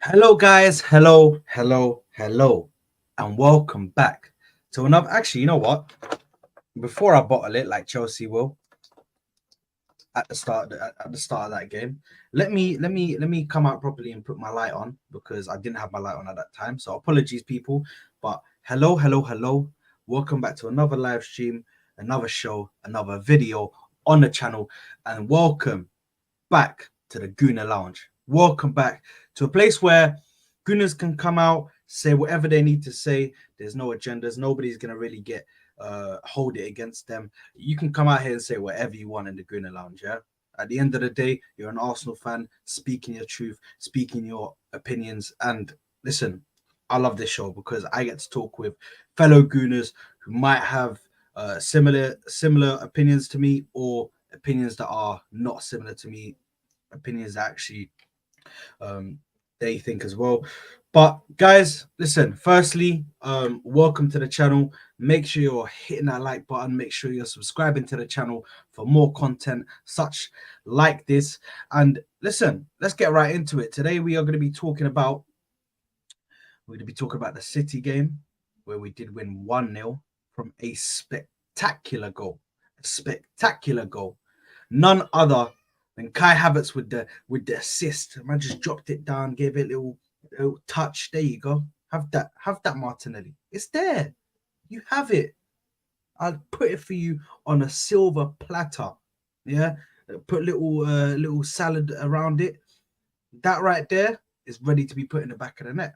Hello, guys. Hello, and welcome back to another. Actually, you know what? Before I bottle it, like Chelsea will at the start of that game, let me come out properly and put my light on because I didn't have my light on at that time. So apologies, people. But hello. Welcome back to another live stream, another show, another video on the channel, and welcome back to the Gooner Lounge. Welcome back to a place where Gooners can come out, say whatever they need to say. There's no agendas. Nobody's gonna really get hold it against them. You can come out here and say whatever you want in the Gooner Lounge. Yeah. At the end of the day, you're an Arsenal fan, speaking your truth, speaking your opinions. And listen, I love this show because I get to talk with fellow Gooners who might have similar opinions to me or opinions that are not similar to me, opinions that actually um, they think as well. But guys, listen, firstly, welcome to the channel. Make sure you're hitting that like button. Make sure you're subscribing to the channel for more content such like this. And listen, let's get right into it. Today we are going to be talking about the City game where we did win 1-0 from a spectacular goal. A spectacular goal. None other than Kai Havertz with the assist. Man just dropped it down, gave it a little touch. There you go. Have that Martinelli. It's there. You have it. I'll put it for you on a silver platter. Yeah. Put little salad around it. That right there is ready to be put in the back of the net.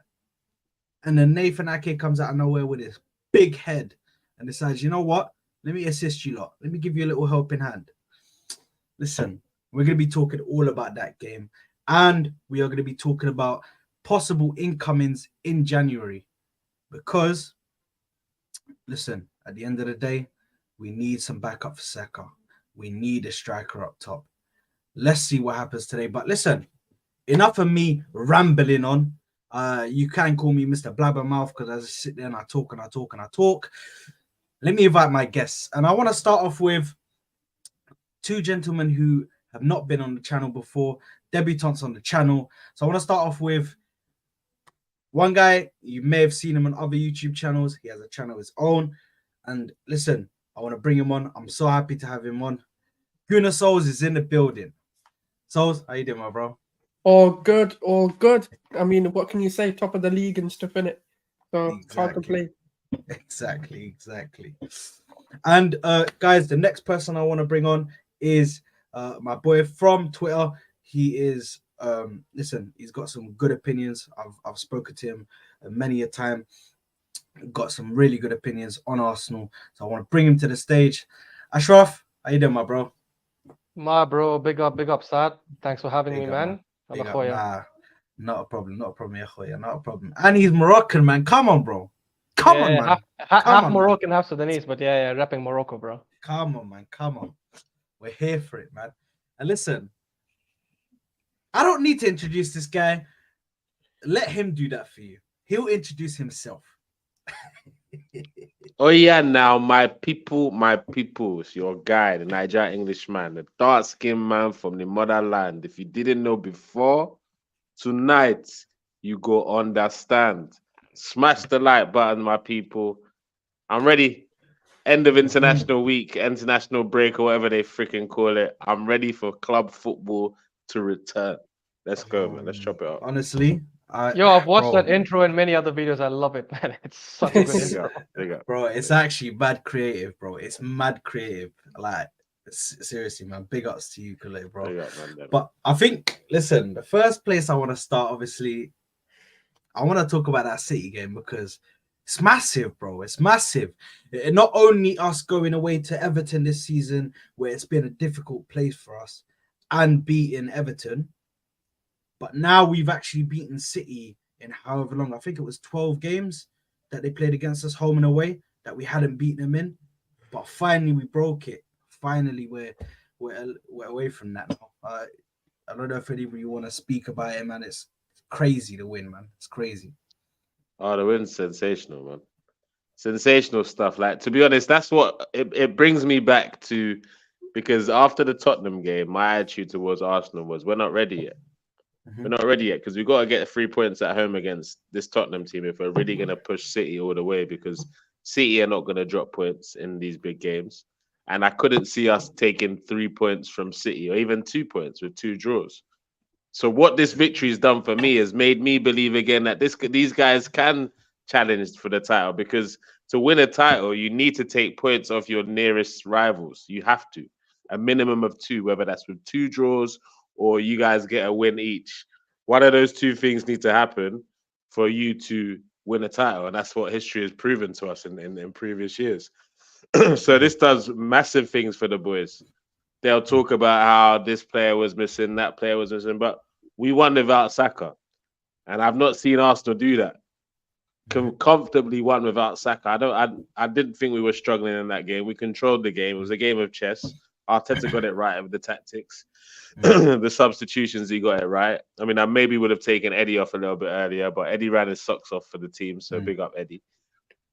And then Nathan Ake comes out of nowhere with his big head and decides, you know what? Let me assist you lot. Let me give you a little helping hand. Listen, we're going to be talking all about that game. And we are going to be talking about possible incomings in January. Because, listen, at the end of the day, we need some backup for Saka. We need a striker up top. Let's see what happens today. But listen, enough of me rambling on. You can call me Mr. Blabbermouth because I just sit there and I talk and I talk and I talk. Let me invite my guests. And I want to start off with two gentlemen who have not been on the channel before, debutants on the channel. So I want to start off with one guy. You may have seen him on other YouTube channels. He has a channel of his own. And listen, I want to bring him on. I'm so happy to have him on. Gunnar Souls is in the building. Souls, how you doing, my bro? All good, all good. I mean, what can you say? Top of the league and stuff in it. So can't complain. Exactly. And guys, the next person I want to bring on is my boy from Twitter. He is listen, he's got some good opinions. I've spoken to him many a time. Got some really good opinions on Arsenal. So I want to bring him to the stage. Ashraf, how you doing, my bro? My bro, big up, Sad. Thanks for having me, man. Big up, nah, not a problem, not a problem. And he's Moroccan, man. Come on, bro. Come on, man. Half Moroccan, half Sudanese, but yeah, rapping Morocco, bro. Come on, man. Come on. We're here for it, man. And listen, I don't need to introduce this guy. Let him do that for you. He'll introduce himself. Oh yeah, now my peoples, your guy, the Niger Englishman, the dark-skinned man from the motherland. If you didn't know before, tonight you go understand. Smash the like button, my people. I'm ready. End of international week, international break, or whatever they freaking call it. I'm ready for club football to return. Let's go, man. Let's chop it up. Honestly, I've watched that intro and many other videos. I love it, man. It's such a good intro. Bro, it's actually mad creative, bro. It's mad creative. Like, seriously, man. Big ups to you, Khalid, bro. Man. But I think, listen, the first place I want to start, obviously, I want to talk about that City game because it's massive, bro. It's massive. Not only us going away to Everton this season, where it's been a difficult place for us, and beating Everton, but now we've actually beaten City in however long. I think it was 12 games that they played against us home and away that we hadn't beaten them in. But finally, we broke it. Finally, we're away from that now. I don't know if any of you want to speak about it, man. It's crazy to win, man. It's crazy. Oh, the win's sensational, man. Sensational stuff. Like, to be honest, that's what it brings me back to, because after the Tottenham game, my attitude towards Arsenal was we're not ready yet. Mhm. We're not ready yet because we've got to get 3 points at home against this Tottenham team if we're really going to push City all the way, because City are not going to drop points in these big games. And I couldn't see us taking 3 points from City or even 2 points with 2 draws. So what this victory has done for me has made me believe again that these guys can challenge for the title, because to win a title, you need to take points off your nearest rivals. You have to. A minimum of 2, whether that's with 2 draws or you guys get a win each. One of those 2 things need to happen for you to win a title. And that's what history has proven to us in previous years. So this does massive things for the boys. They'll talk about how this player was missing, that player was missing, but we won without Saka. And I've not seen Arsenal do that. Comfortably won without Saka. I didn't think we were struggling in that game. We controlled the game. It was a game of chess. Arteta got it right with the tactics. The substitutions, he got it right. I mean, I maybe would have taken Eddie off a little bit earlier, but Eddie ran his socks off for the team, so big up Eddie.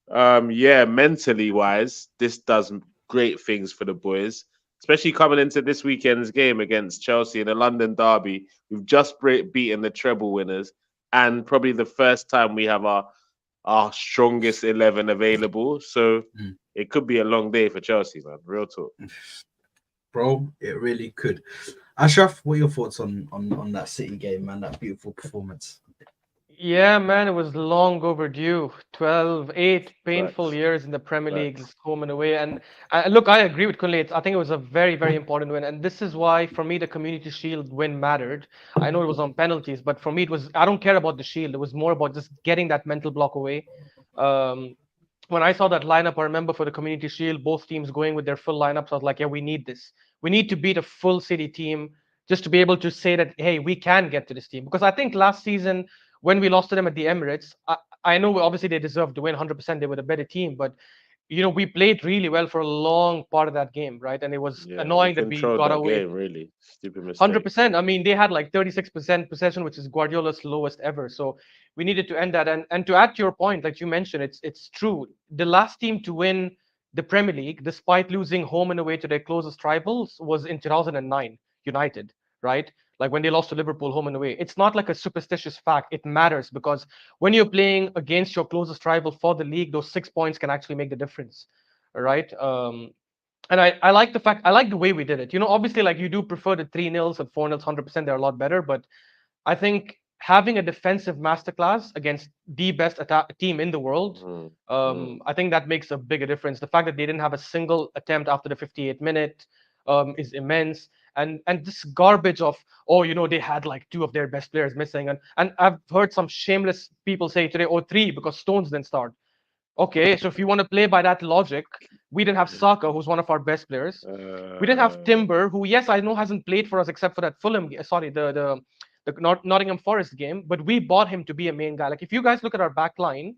Yeah, mentally wise, this does great things for the boys, especially coming into this weekend's game against Chelsea in the London derby. We've just beaten the treble winners, and probably the first time we have our strongest 11 available. So it could be a long day for Chelsea, man. Real talk. Bro, it really could. Ashraf, what are your thoughts on that City game, man? That beautiful performance. Yeah, man, it was long overdue. 8 painful Facts. years in the Premier League, Facts. home and away. And look, I agree with Kunle. I think it was a very, very important win. And this is why, for me, the Community Shield win mattered. I know it was on penalties, but for me, I don't care about the Shield. It was more about just getting that mental block away. When I saw that lineup, I remember for the Community Shield, both teams going with their full lineups. I was like, yeah, we need this. We need to beat a full City team just to be able to say that, hey, we can get to this team. Because I think last season, when we lost to them at the Emirates, I know obviously they deserved to win 100%. They were the better team, but we played really well for a long part of that game, right? And it was annoying that we controlled got that away. game, really. Stupid mistake. 100%. I mean, they had like 36% possession, which is Guardiola's lowest ever. So we needed to end that. And to add to your point, like you mentioned, it's true. The last team to win the Premier League, despite losing home and away to their closest rivals, was in 2009, United, right? Like when they lost to Liverpool home and away. It's not like a superstitious fact. It matters because when you're playing against your closest rival for the league, those 6 points can actually make the difference, right? And I like the fact, I like the way we did it. Obviously, like you do prefer the 3-0s and 4-0s, 100%. They're a lot better. But I think having a defensive masterclass against the best team in the world, I think that makes a bigger difference. The fact that they didn't have a single attempt after the 58th minute is immense. And this garbage of, they had like 2 of their best players missing. And I've heard some shameless people say today, 3 because Stones didn't start. Okay, so if you want to play by that logic, we didn't have Saka, who's one of our best players. We didn't have Timber, who, yes, I know hasn't played for us except for that Fulham, the Nottingham Forest game, but we bought him to be a main guy. Like if you guys look at our back line,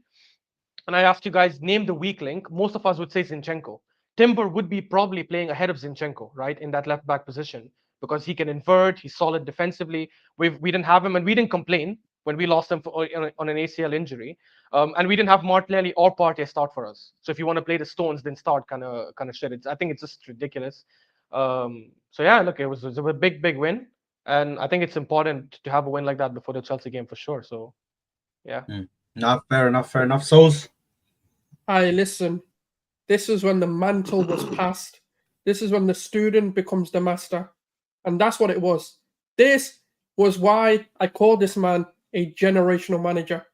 and I asked you guys name the weak link, most of us would say Zinchenko. Timber would be probably playing ahead of Zinchenko, right, in that left back position because he can invert. He's solid defensively. We didn't have him, and we didn't complain when we lost him on an ACL injury. And we didn't have Martinelli or Partey start for us. So if you want to play the Stones, then start kind of shit. I think it's just ridiculous. So yeah, look, it was a big win, and I think it's important to have a win like that before the Chelsea game for sure. So yeah. No, fair enough. Souls. Listen. This is when the mantle was passed. This is when the student becomes the master. And that's what it was. This was why I call this man a generational manager.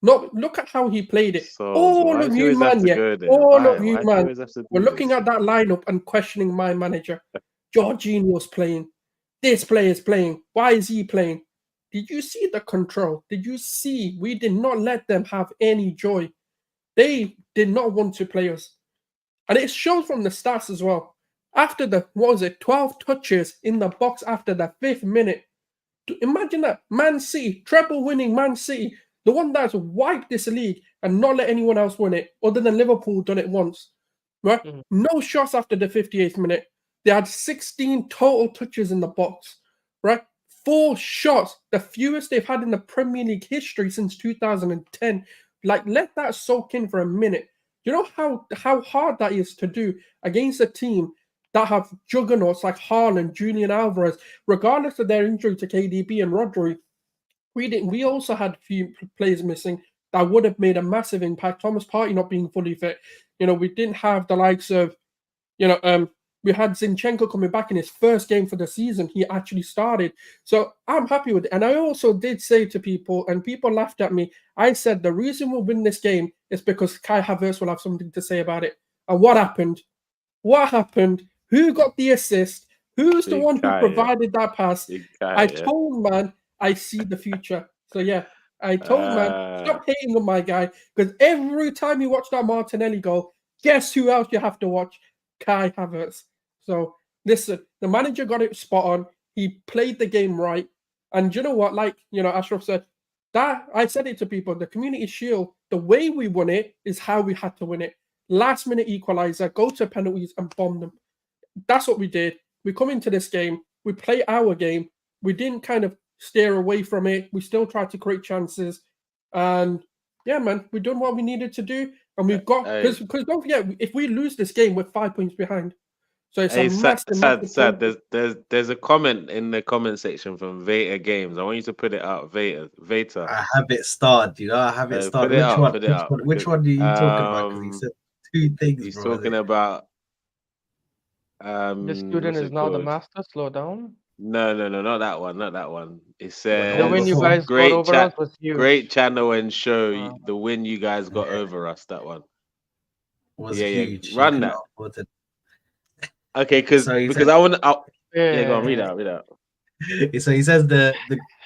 Look at how he played it. All of you, man, we're looking at that lineup and questioning my manager. Jorginho's playing. This player's playing. Why is he playing? Did you see the control? Did you see we did not let them have any joy? They did not want to play us. And it shows from the stats as well. After 12 touches in the box after the 5th minute. Imagine that. Man City, treble winning Man City, the one that's wiped this league and not let anyone else win it, other than Liverpool done it once. Right? No shots after the 58th minute. They had 16 total touches in the box. Right? 4 shots, the fewest they've had in the Premier League history since 2010. Like, let that soak in for a minute. You know how hard that is to do against a team that have juggernauts like Haaland, Julian Alvarez, regardless of their injury to KDB and Rodri. We also had a few players missing that would have made a massive impact. Thomas Partey not being fully fit. We didn't have the likes of, we had Zinchenko coming back in his first game for the season. He actually started. So I'm happy with it. And I also did say to people, and people laughed at me, I said the reason we'll win this game is because Kai Havertz will have something to say about it. And what happened? What happened? Who got the assist? Who's the Big one Kai, who provided that pass? Big Kai, I yeah. told man, I see the future. So yeah, I told man, stop hating on my guy, because every time you watch that Martinelli goal, guess who else you have to watch? Kai Havertz. So listen, the manager got it spot on. He played the game right. And you know what? Like, Ashraf said, that I said it to people, the Community Shield, the way we won it is how we had to win it. Last minute equalizer, go to penalties and bomb them. That's what we did. We come into this game, we play our game. We didn't kind of steer away from it. We still tried to create chances. And yeah, man, we done what we needed to do. And we've got, because don't forget, if we lose this game, we're 5 points behind. So it's a massive. Sad. There's a comment in the comment section from Veta Games. I want you to put it out, Veta. I have it starred. I have it starred. Which one are you talking about? Because he said two things. He's talking about. The student is now the master. Slow down. No, not that one. Not that one. It says the win you guys got over us was huge. Great channel and show the win you guys got over us. That one was huge. Run that. Okay, because I want to. Yeah, go on. Read out. So he says the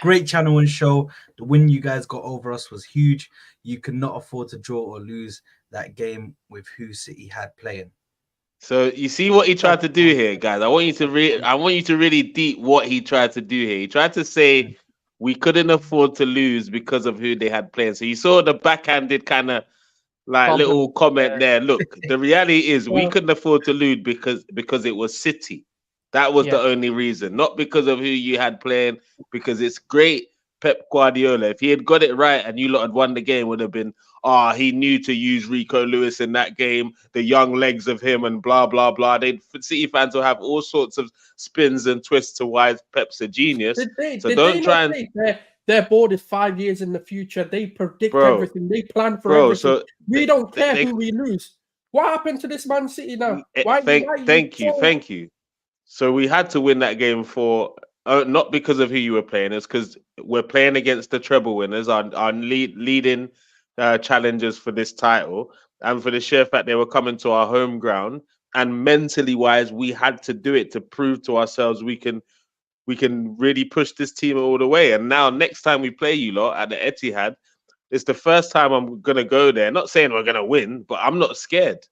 great channel and show, the win you guys got over us was huge. You could not afford to draw or lose that game with who City had playing. So you see what he tried to do here, guys. I want you to really deep what he tried to do here. He tried to say we couldn't afford to lose because of who they had playing. So you saw the backhanded kind of little comment there. Look, the reality is we couldn't afford to lose because it was City. That was the only reason, not because of who you had playing. Because it's great, Pep Guardiola. If he had got it right and you lot had won the game, would have been, he knew to use Rico Lewis in that game, the young legs of him, and blah blah blah. City fans will have all sorts of spins and twists to why Pep's a genius. Their board is 5 years in the future. They predict everything. They plan for everything. So we don't care who we lose. What happened to this Man City now? Thank you. So we had to win that game for not because of who you were playing. It's because we're playing against the treble winners, our leading challengers for this title, and for the sheer fact they were coming to our home ground. And mentally wise, we had to do it to prove to ourselves we can really push this team all the way. And now next time we play you lot at the Etihad, it's the first time I'm going to go there. Not saying we're going to win, but I'm not scared.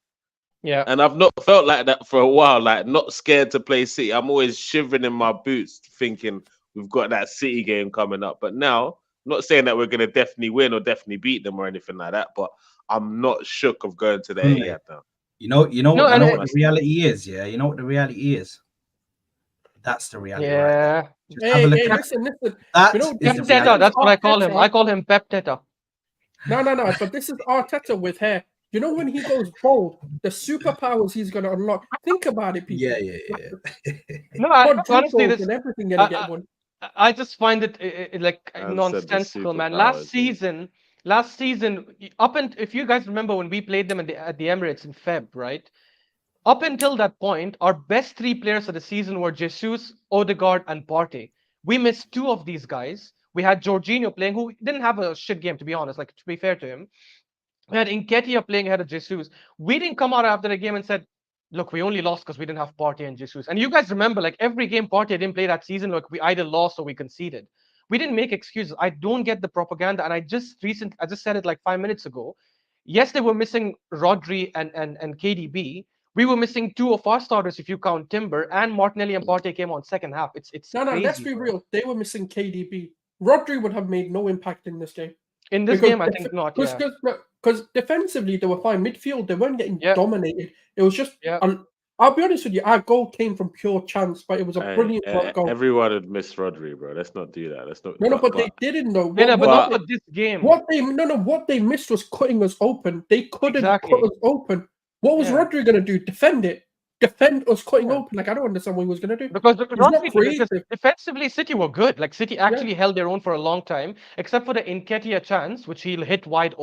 Yeah. And I've not felt like that for a while, like not scared to play City. I'm always shivering in my boots thinking we've got that City game coming up. But now, I'm not saying that we're going to definitely win or definitely beat them or anything like that, but I'm not shook of going to the Etihad now. You know what the reality is, yeah? You know what the reality is? That's the reality. Yeah. Right? Listen. That's what I call him. I call him Pep Teta. No. But this is Arteta with hair. You know when he goes bold, the superpowers he's going to unlock. Think about it, people. Yeah. No, honestly, everything going to get one. I just find it like nonsensical, man. Last season, if you guys remember when we played them at the Emirates in Feb, right? Up until that point, our best three players of the season were Jesus, Odegaard, and Partey. We missed two of these guys. We had Jorginho playing, who didn't have a shit game, to be honest, like, to be fair to him. We had Nketiah playing ahead of Jesus. We didn't come out after the game and said, look, we only lost because we didn't have Partey and Jesus. And you guys remember, like, every game Partey didn't play that season, like, we either lost or we conceded. We didn't make excuses. I don't get the propaganda. And I just said it like 5 minutes ago. Yes, they were missing Rodri and KDB. We were missing two of our starters, if you count Timber, and Martinelli and Partey came on second half. It's no, crazy, let's be real. They were missing KDB. Rodri would have made no impact in this game. In this game, I think not. Because defensively, they were fine. Midfield, they weren't getting dominated. It was just... I'll be honest with you, our goal came from pure chance, but it was a brilliant goal. Everyone would miss Rodri, bro. Let's not do that. Let's not. But they didn't know. But not with this game. What they missed was cutting us open. They couldn't cut us open. What was Rodri going to do? Defend it. defend us cutting Yeah. open. Like, I don't understand what he was going to do. Because not Rodri did it, 'cause creative. defensively, City were good. Like City actually held their own for a long time, except for the Nketiah chance, which he'll hit wide.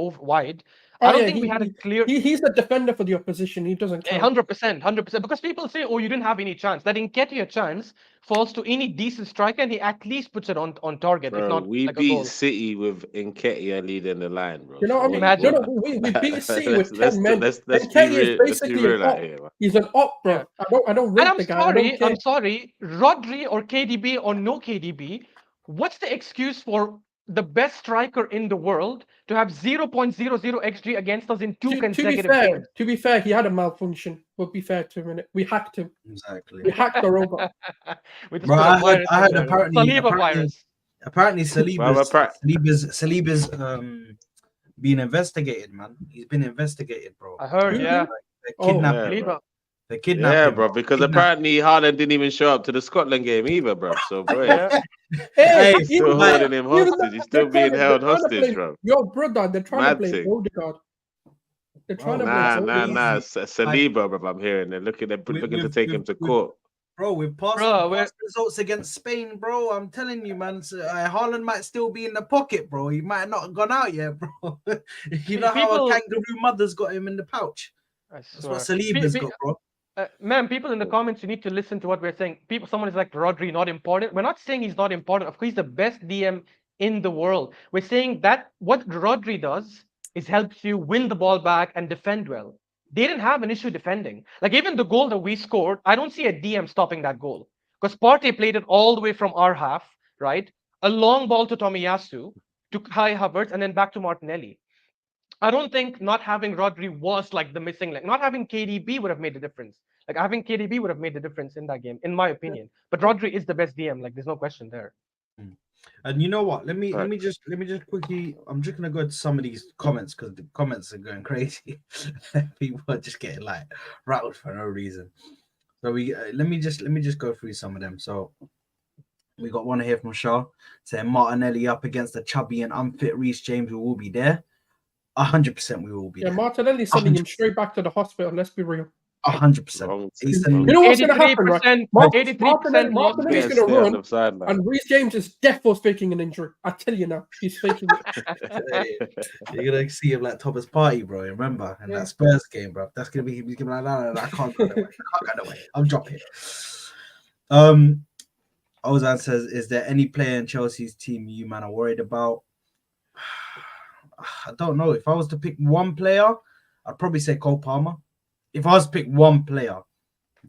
I don't think we had a clear. He's the defender for the opposition. He doesn't count. 100%. Because people say, "Oh, you didn't have any chance." That Nketiah chance falls to any decent striker, and he at least puts it on target, if Bro, not we like a beat goal. City with Nketiah leading the line, bro. You know what I mean? Imagine. No, we beat City with 10 men. Let's And be Kenny is real. Let's be basically real an out op. here, man. He's an op, bro. Yeah. I don't And rate the guy. I don't care. I'm sorry, Rodri or KDB or no KDB, what's the excuse for the best striker in the world to have 0.00 XG against us in two consecutive games? To be fair, he had a malfunction. We'll be fair to a minute. We hacked him. Exactly. We hacked the robot. We just Bro, put a I virus heard in there. apparently virus. apparently Well, Saliba's being investigated, man. He's been investigated, bro. I heard, Who? yeah. They Oh, kidnapped yeah, him. Saliba. They kidnapped Yeah, him. bro, because Kidnapped apparently Haaland didn't even show up to the Scotland game either, bro. So, bro, Yeah. Hey, Hey, still like, holding him hostage. He's still being held hostage, bro. Your brother, they're trying Mad to blame thing. Odegaard. They're trying to Nah, blame Odegaard. Saliba, bro. I'm hearing they're looking to take him to court. Bro, we've passed results against Spain, bro. I'm telling you, man. So, Haaland might still be in the pocket, bro. He might not have gone out yet, bro. You know how a kangaroo mother's got him in the pouch. That's what Saliba's got, bro. Man, people in the comments, you need to listen to what we're saying. Someone is like, Rodri not important. We're not saying he's not important. Of course, he's the best DM in the world. We're saying that what Rodri does is helps you win the ball back and defend well. They didn't have an issue defending. Like even the goal that we scored, I don't see a DM stopping that goal. Because Partey played it all the way from our half, right? A long ball to Tomiyasu, to Kai Havertz, and then back to Martinelli. I don't think not having Rodri was like the missing link. Not having KDB would have made the difference. Like having KDB would have made the difference in that game, in my opinion. But Rodri is the best DM. Like there's no question there. And you know what? Let me just quickly. I'm just gonna go to some of these comments because the comments are going crazy. People are just getting like rattled for no reason. So we let me just go through some of them. So we got one here from Shaw saying Martinelli up against the chubby and unfit Reece James. We will be there. 100% we will be there. Martinelli sending him straight back to the hospital. Let's be real. 100%. You know what's going to happen, right? 83% Martinelli's going to run, and Reece James is definitely faking an injury. I tell you now, he's faking it. You're going to see him like Thomas Partey, bro. Remember? And that Spurs game, bro. That's going to be him. He's going to be like, no, I can't go away. I can't go away. I'm dropping. Ozan says, is there any player in Chelsea's team you man are worried about? I don't know. If I was to pick one player, I'd probably say Cole Palmer. If I was to pick one player,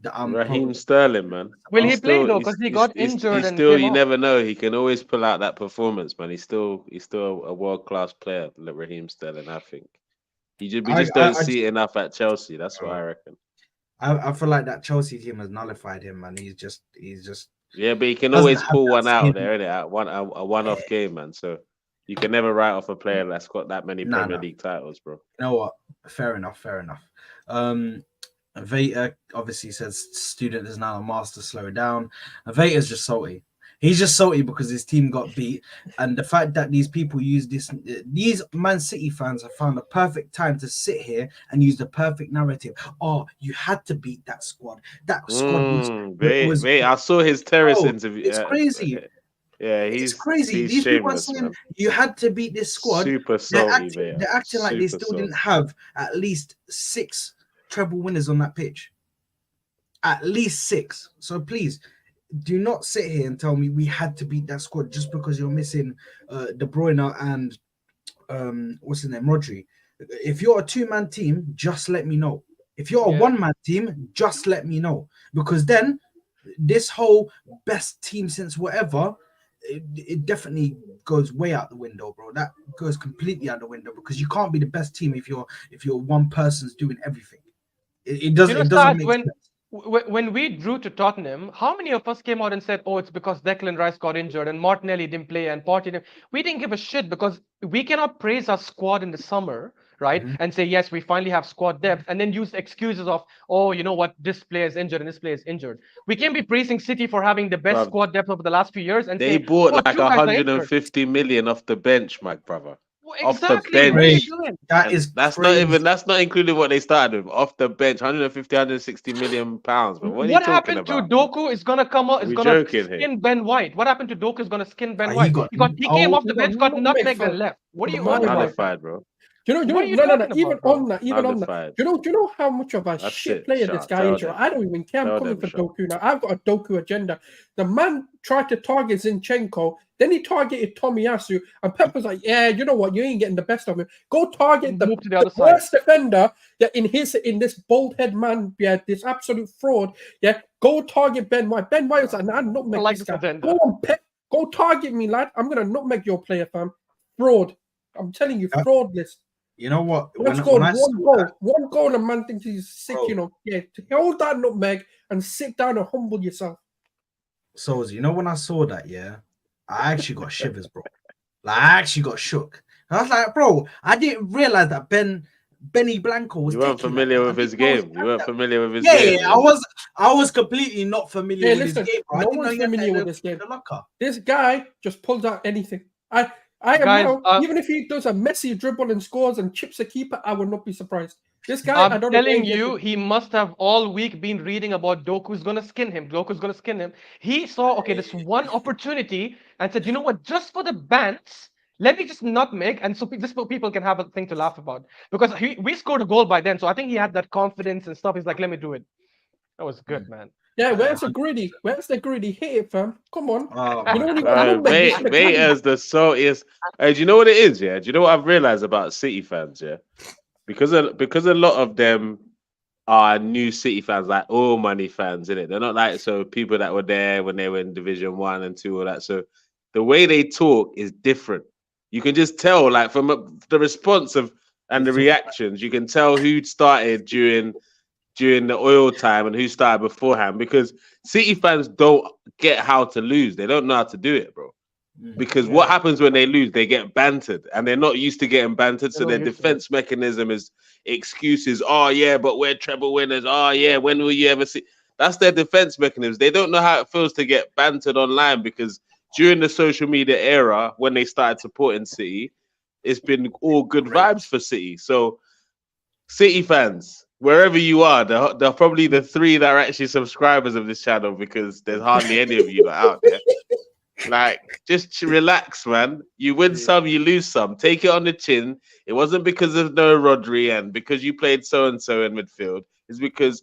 Raheem Sterling, man. Will he play though? Because he got injured. You never know. He can always pull out that performance, man. He's still a world class player, like Raheem Sterling. I think we just don't see it enough at Chelsea. That's what I reckon. I feel like that Chelsea team has nullified him, man. He's just. Yeah, but he can always pull one out there, innit? At a one-off game, man. So you can never write off a player that's got that many Premier League titles, bro. You know what? Fair enough. Veta obviously says student is now a master, slow down. Veta's just salty. He's just salty because his team got beat, and the fact that these people use these Man City fans have found a perfect time to sit here and use the perfect narrative. Oh, you had to beat that squad. That squad was I saw his terrace interview. It's crazy. Yeah, he's crazy. These people are saying, man, you had to beat this squad. Super salty, they're acting like they still didn't have at least 6 treble winners on that pitch. At least 6. So please, do not sit here and tell me we had to beat that squad just because you're missing De Bruyne and what's his name, Rodri. If you're a 2-man team, just let me know. If you're a 1-man team, just let me know. Because then this whole best team since whatever, it definitely goes way out the window, bro. That goes completely out the window because you can't be the best team if you're one person's doing everything. It doesn't make sense. When we drew to Tottenham, how many of us came out and said, oh, it's because Declan Rice got injured and Martinelli didn't play and Partey didn't? We didn't give a shit because we cannot praise our squad in the summer, right? Mm-hmm. And say, yes, we finally have squad depth and then use excuses of, oh, you know what, this player is injured and this player is injured. We can't be praising City for having the best squad depth over the last few years. And they bought like 150 million off the bench, my brother. Off the Exactly. bench. What are you Crazy. doing? That And is that's crazy. that's not including what they started with. Off the bench, 150, 160 million pounds. But what are you What talking happened to about? Doku is gonna come out, Are is we gonna joking here? skin Ben White. What happened to Doku is gonna skin Ben He White. got He came off He the got bench, got nutmeg nutmeg for and left. What are the you my on boy. about? Nullified, bro. What are you No. talking Even about, bro? on that, even on that. Nullified. Do you know how much of a That's shit it, player Shah. this guy Tell is? Right? them. I don't even care. I'm Tell coming them, for Shah. Doku now. I've got a Doku agenda. The man tried to target Zinchenko, then he targeted Tomiyasu, and Pep was like, "Yeah, you know what? You ain't getting the best of him. Go target the Move to the other side. worst defender that in this bald head man, yeah, this absolute fraud. Yeah, go target Ben White. Ben White was like, nah, nutmeg I like this this guy. agenda. Go on, Pep. Go target me, lad. I'm gonna nutmeg your player, fam. Fraud. I'm telling you, fraudless. You know what? Man When scored I saw one goal, and man thinks he's sick. Bro. You know, yeah. Hold that nutmeg and sit down and humble yourself. So, you know, when I saw that, yeah, I actually got shivers, bro. Like, I actually got shook. I was like, bro, I didn't realize that Benny Blanco was You weren't taking like familiar that. with I his didn't know he game. You had weren't that. familiar with his Yeah, game. yeah, I was completely not familiar Hey, with his listen, game, bro. I no didn't know one's he had that familiar in with the, this game. in the locker. This guy just pulls out anything. I am Guys, now, even if he does a messy dribble and scores and chips a keeper, I will not be surprised. This guy, I I'm don't know where telling he gets you, it. he must have all week been reading about Doku's gonna skin him. Doku's gonna skin him. He saw, okay, this one opportunity and said, you know what, just for the bants, let me just nutmeg, and so just so people can have a thing to laugh about. Because we scored a goal by then, so I think he had that confidence and stuff. He's like, let me do it. That was good, man. Yeah, where's the greedy? Where's the greedy? Hit it, fam. Come on. Oh, You know my when you God. got nutmeg, Mate, hit the mate, candy. as the saltiest. Hey, do you know what it is? Yeah, do you know what I've realized about City fans? Yeah, because a lot of them are new City fans, like all money fans, innit? They're not like so people that were there when they were in Division 1 and 2, all that. So the way they talk is different. You can just tell, like from the response of and the reactions, you can tell who started during the oil time and who started beforehand, because City fans don't get how to lose. They don't know how to do it, bro. Because what happens when they lose, they get bantered, and they're not used to getting bantered. So They're their not used to defense mechanism is excuses. Oh yeah, but we're treble winners. Oh yeah, when will you ever see? That's their defense mechanism. They don't know how it feels to get bantered online, because during the social media era, when they started supporting City, it's been all good vibes for City. So City fans, wherever you are, they're probably the three that are actually subscribers of this channel, because there's hardly any of you that are out there. Like, just relax, man. You win some, you lose some. Take it on the chin. It wasn't because of no Rodri and because you played so and so in midfield. It's because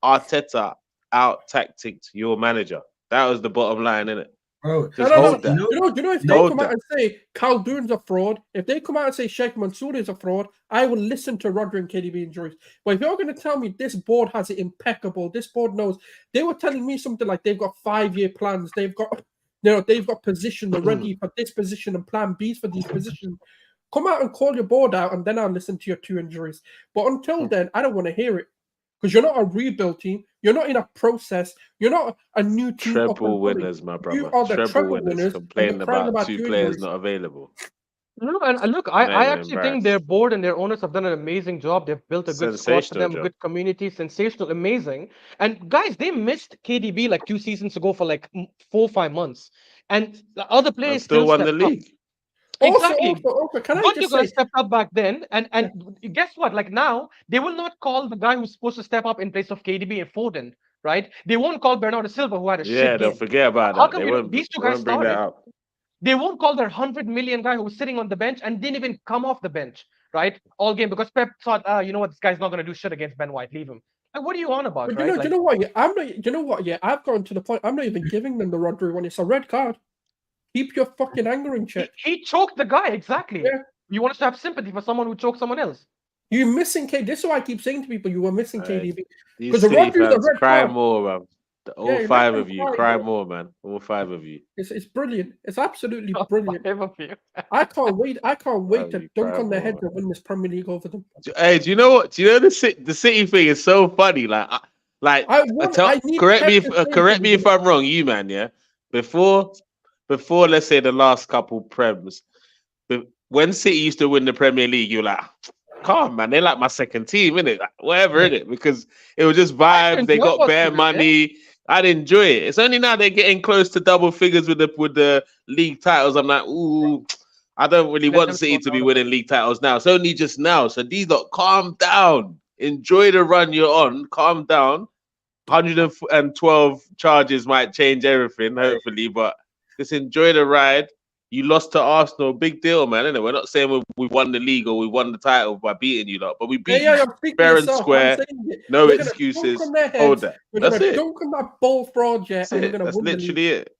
Arteta out tacticked your manager. That was the bottom line, innit? Bro, Just No. hold that. You know, if they come out and say Khaldoon's a fraud, if they come out and say Sheikh Mansour is a fraud, I will listen to Rodri and KDB injuries. But if you're going to tell me this board has it impeccable, this board knows, they were telling me something like they've got 5-year plans, they've got position, they're ready for this position and plan B's for these positions. Come out and call your board out, and then I'll listen to your 2 injuries. But until then, I don't want to hear it. Because you're not a rebuild team, you're not in a process, you're not a new team. Treble winners, my brother. You are the treble winners. Complaining about 2 players not available. No, and look, I actually think their board and their owners have done an amazing job. They've built a good squad for them, a good community, sensational, amazing. And guys, they missed KDB like 2 seasons ago for like 4 or 5 months, and the other players still won the league. Exactly. Also, can I Good just you guys say, stepped up back then, and guess what? Like now, they will not call the guy who's supposed to step up in place of KDB and Foden, right? They won't call Bernardo Silva, who had a shit they'll game. forget about How that. come these two guys bring that started? up. They won't call their 100 million guy who was sitting on the bench and didn't even come off the bench, right? All game, because Pep thought, you know what, this guy's not going to do shit against Ben White. Leave him. Like, what are you on about, but right? you know what? Yeah, I'm not. You know what? Yeah, I've gotten to the point. I'm not even giving them the Rodri one. It's a red card. Keep your fucking anger in check. He choked the guy, exactly. Yeah. You want us to have sympathy for someone who choked someone else. You're missing KDB. This is why I keep saying to people, you were missing KDB. These the City Rodri's a fans red cry card. more, man. All Yeah, 5 let of them you cry, cry bro. more, man. All 5 of you. It's brilliant. It's absolutely All brilliant. 5 of you. I can't wait. I can't wait to you dunk cry on their more, heads and win this Premier League over them. Hey, do you know what? Do you know the City thing is so funny? Correct me if I'm wrong, you man. Yeah, before let's say the last couple prems, when City used to win the Premier League, you're like, come on, man, they're like my second team, innit? Like, whatever, innit? Because it was just vibes. They got bare money. I'd enjoy it. It's only now they're getting close to double figures with the league titles. I'm like, ooh, I don't really Let want them City sort to be out. winning league titles now. It's only just now. So these lot, calm down. Enjoy the run you're on. Calm down. 112 charges might change everything, hopefully, but just enjoy the ride. You lost to Arsenal, big deal, man. Innit? We're not saying we won the league or we won the title by beating you lot, but we beat you Speak for fair and yourself. I'm square. saying it. No We're gonna dunk excuses. on their Hold heads. that. We're That's gonna it. dunk on that ball fraud, That's and we're it. gonna That's win the league. literally it.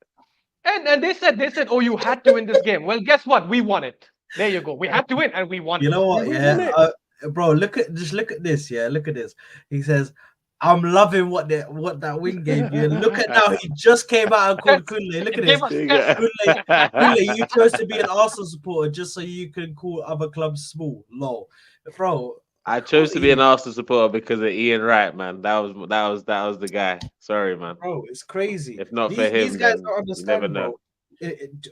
And they said, oh, you had to win this game. Well, guess what? We won it. There you go. We had to win, and we won You it. know what? We Yeah, won it. bro. Look at this. Yeah, look at this. He says, "I'm loving what that win gave you." And look at now. He just came out and called Kunle. Look at It this. gave us stress. Kunle, you chose to be an Arsenal supporter just so you can call other clubs small. Lol, bro. I chose to be an Arsenal supporter because of Ian Wright, man. That was the guy. Sorry, man. Bro, it's crazy. If not for These him, guys then don't you never understand, know.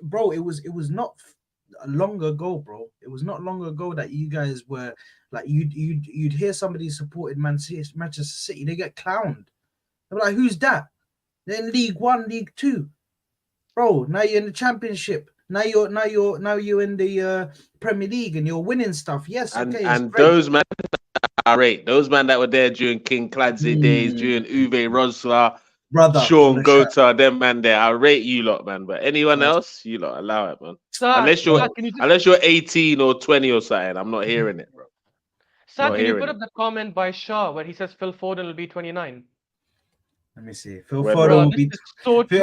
bro. It was not long ago, bro. It was not long ago that you guys were like you'd hear somebody supported Manchester City, they get clowned. They're like, who's that? They're in League One, League Two, bro. Now you're in the Championship. Now you're in the Premier League and you're winning stuff. Yes, okay, it's And great. those man I rate those man that were there during King Clancy days, during Uwe Rosler, Brother, Sean Gota, them man there. I rate you lot, man. But anyone Brother. else, you lot allow it, man. Sir, Unless you're 18 or 20 or something, I'm not hearing it, bro. Sir, Not can you hearing put it. up the comment by Shaw where he says Phil Foden will be 29? Let me see. Phil When- Foden Bro, will this be is so true.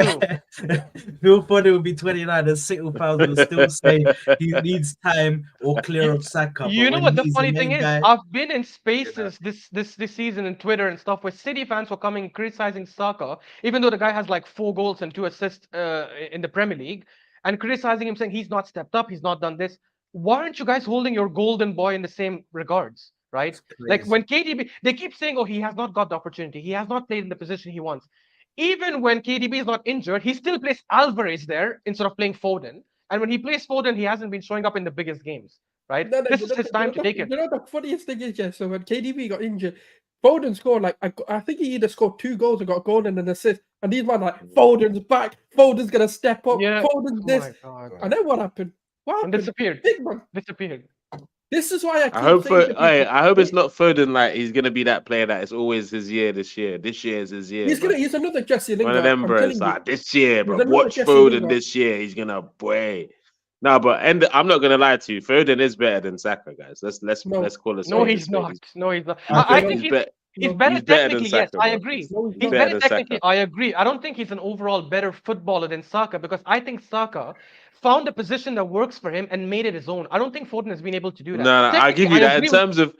Phil Foden will be 29, and City fans will still say he needs time or clear of Saka. But You know when what the he's funny the thing main is? guy, I've been in spaces this season in Twitter and stuff where City fans were coming criticizing Saka, even though the guy has like 4 goals and 2 assists in the Premier League, and criticizing him, saying he's not stepped up, he's not done this. Why aren't you guys holding your golden boy in the same regards, right? Like when KDB, they keep saying, oh, he has not got the opportunity, he has not played in the position he wants. Even when KDB is not injured, he still plays Alvarez there instead of playing Foden. And when he plays Foden, he hasn't been showing up in the biggest games, right? No, This is his time to take it. You know the funniest thing is, yeah, so when KDB got injured, Foden scored like I think he either scored 2 goals or got a goal and an assist. And these man like, Foden's back, Foden's gonna step up, Yeah. Foden's Oh this. my God. And then what happened? What And happened? disappeared. Big man. Disappeared. This is why I keep I hope saying to people, I hope it's not Foden like he's gonna be that player that it's always his year this year. This year is his year. he's another Jesse Lingard. One of them, I'm bro. telling It's you. like this year, bro. another Watch Jesse Foden Lingard. this year. He's gonna boy. No, but I'm not gonna lie to you. Foden is better than Saka, guys. Let's No. call it. No, he's not. No, he's not. I I think think he's he's better he's better than technically, yes, Saka, I bro. agree. No, He's better better than technically, Saka. I agree. I don't think he's an overall better footballer than Saka because I think Saka found a position that works for him and made it his own. I don't think Foden has been able to do that. No, I'll give you Technically, I that. In agree with- terms of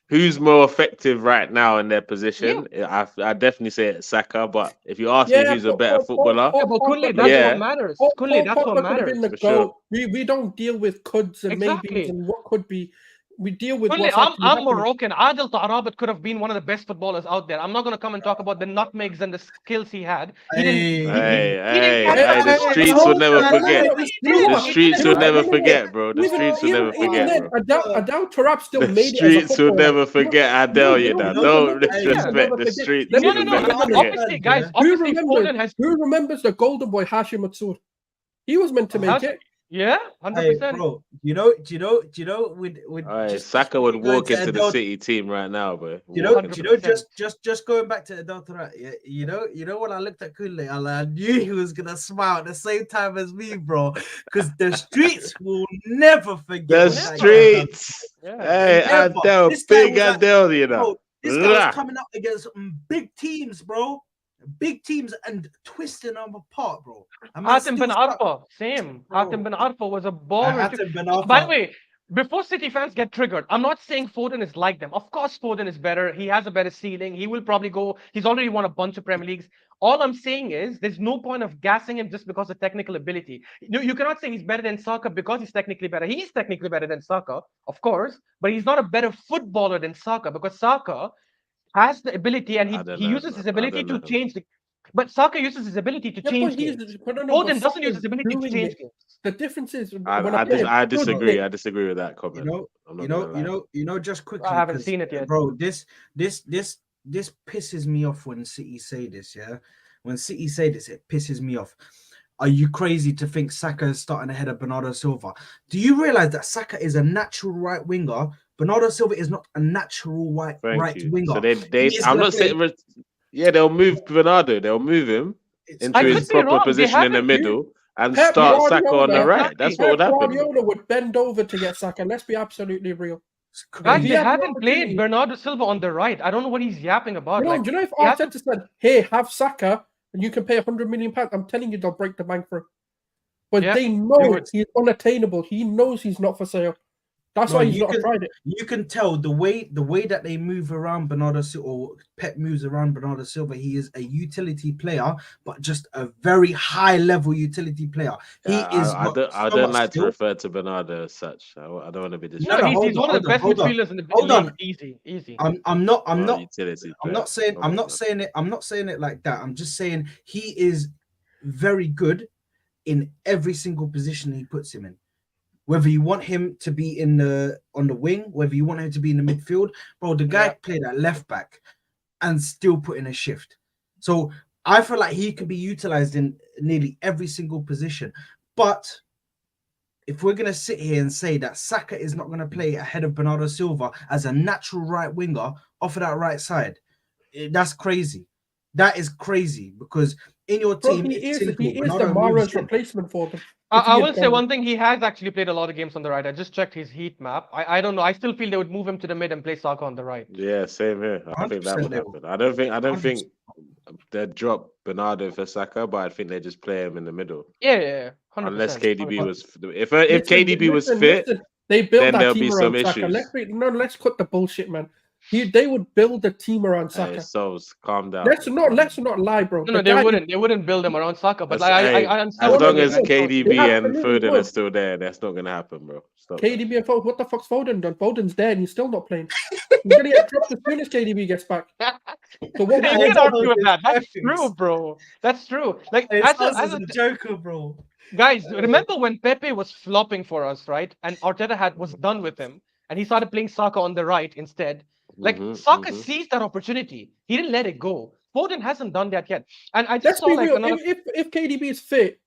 who's more effective right now in their position, I definitely say it's Saka. But if you ask me who's a better footballer, Yeah, but Kunle, that's Yeah. what matters. Kunle, that's what matters. The for goal. sure. We don't deal with coulds and Exactly. maybes and what could be. We deal with Kunle, what's I'm actually happening. Moroccan. Adil Ta'arabat could have been one of the best footballers out there. I'm not going to come and talk about the nutmegs and the skills he had. He didn't. Hey, the streets will never forget. The streets will never forget, bro. The streets will never forget, bro. Adel Tarab still The made it. streets will never forget Adele, you know. Don't no, disrespect the streets. No, will No, never forget. obviously, guys, obviously Foden has. Who remembers the golden boy Hashim Mansour? He was meant to make it. Yeah, Hey, 100%. bro, do you know, with Saka would walk going to into the Adel- City team right now, bro. You know, Walk into the- just going back to Adel Tarat, yeah, you know when I looked at Kunle, I knew he was gonna smile at the same time as me, bro, because the streets will never forget. The what that guy streets. Yeah. Hey, Never. Adele, This guy big was like- Adele, you know. Bro, this guy Rah. was coming up against big teams, bro. Big teams and twisting them apart, bro. And man Hatem Ben still stuck. Arfa, same. Bro. Hatem Ben Arfa was a baller. too. Hatem Ben Arfa. By the way, before City fans get triggered, I'm not saying Foden is like them. Of course, Foden is better. He has a better ceiling. He will probably go. He's already won a bunch of Premier Leagues. All I'm saying is there's no point of gassing him just because of technical ability. You cannot say he's better than Saka because he's technically better. He is technically better than Saka, of course, but he's not a better footballer than Saka because Saka has the ability and I don't he know, uses man. his I ability don't to know. change the. But Saka uses his ability to change games. Foden doesn't use his ability to change games. The difference is I disagree. I disagree with that comment. You know, just quickly. I haven't 'cause, seen it yet. bro. This pisses me off when City say this. Yeah, when City say this, it pisses me off. are you crazy to think Saka is starting ahead of Bernardo Silva? Do you realize that Saka is a natural right winger? Bernardo Silva is not a natural right Thank you. winger. So He is I'm gonna not play- saying, yeah, they'll move Bernardo. They'll move him into I his could be proper wrong. They position in the haven't- middle and Pep start Saka on the Guardiola- right. That's what would Pep happen. bro. Guardiola would bend over to get Saka. Let's be absolutely real. It's Guys, crazy. He they had the haven't played opportunity. Bernardo Silva on the right. I don't know what he's yapping about. Do you know if he has to- Arteta said, "Hey, have Saka, and you can pay £100 million," I'm telling you, they'll break the bank for him. But Yeah, they they know would. he's unattainable. He knows he's not for sale. That's No, why he's you not can- tried it. You can tell the way that they move around Bernardo Silva, or Pep moves around Bernardo Silva. He is a utility player, but just a very high level utility player. Yeah, He is. I don't like to refer to Bernardo as such. I don't want to be No, disrespectful. he's hold one on, of the best hold on. midfielders in the Hold league. on. Easy. I'm not utility I'm player. not saying Oh I'm my not God. saying it I'm not saying it like that. I'm just saying he is very good in every single position he puts him in. Whether you want him to be on the wing, whether you want him to be in the midfield, bro, the guy played at left back and still put in a shift. So I feel like he could be utilized in nearly every single position. But if we're gonna sit here and say that Saka is not gonna play ahead of Bernardo Silva as a natural right winger off of that right side, that's crazy. That is crazy because in your Bro, team, he it's is simple. the Bernardo Mahrez moves in. replacement for them. I will say one thing. He has actually played a lot of games on the right. I just checked his heat map. I don't know. I still feel they would move him to the mid and play Saka on the right. Yeah, same here. I think that 100% would they will. happen. I don't think 100%. they'd drop Bernardo for Saka, but I think they just play him in the middle. Yeah. 100%. Unless KDB 100%. was if KDB was fit, they build then that there'll team be around some Saka. issues. Let's cut the bullshit, man. They would build a team around Hey, Saka. Souls, calm down. Let's not lie, bro. No, they wouldn't. They wouldn't build him around Saka. But Hey, I understand. as long they as would. KDB They and absolutely Foden are would. still there, that's not gonna happen, bro. Stop. that. KDB and Foden, what the fuck's Foden done? Foden's dead and he's still not playing. He's gonna get dropped as soon as KDB gets back. So what? They I can't don't argue with know that. That's this. true, bro. That's true. Like It's as a joker, bro. guys, remember when Pepe was flopping for us, right? And Arteta was done with him, and he started playing Saka on the right instead. Like Saka seized that opportunity. He didn't let it go. Foden hasn't done that yet. And I just Let's saw be like real. another. If KDB is fit,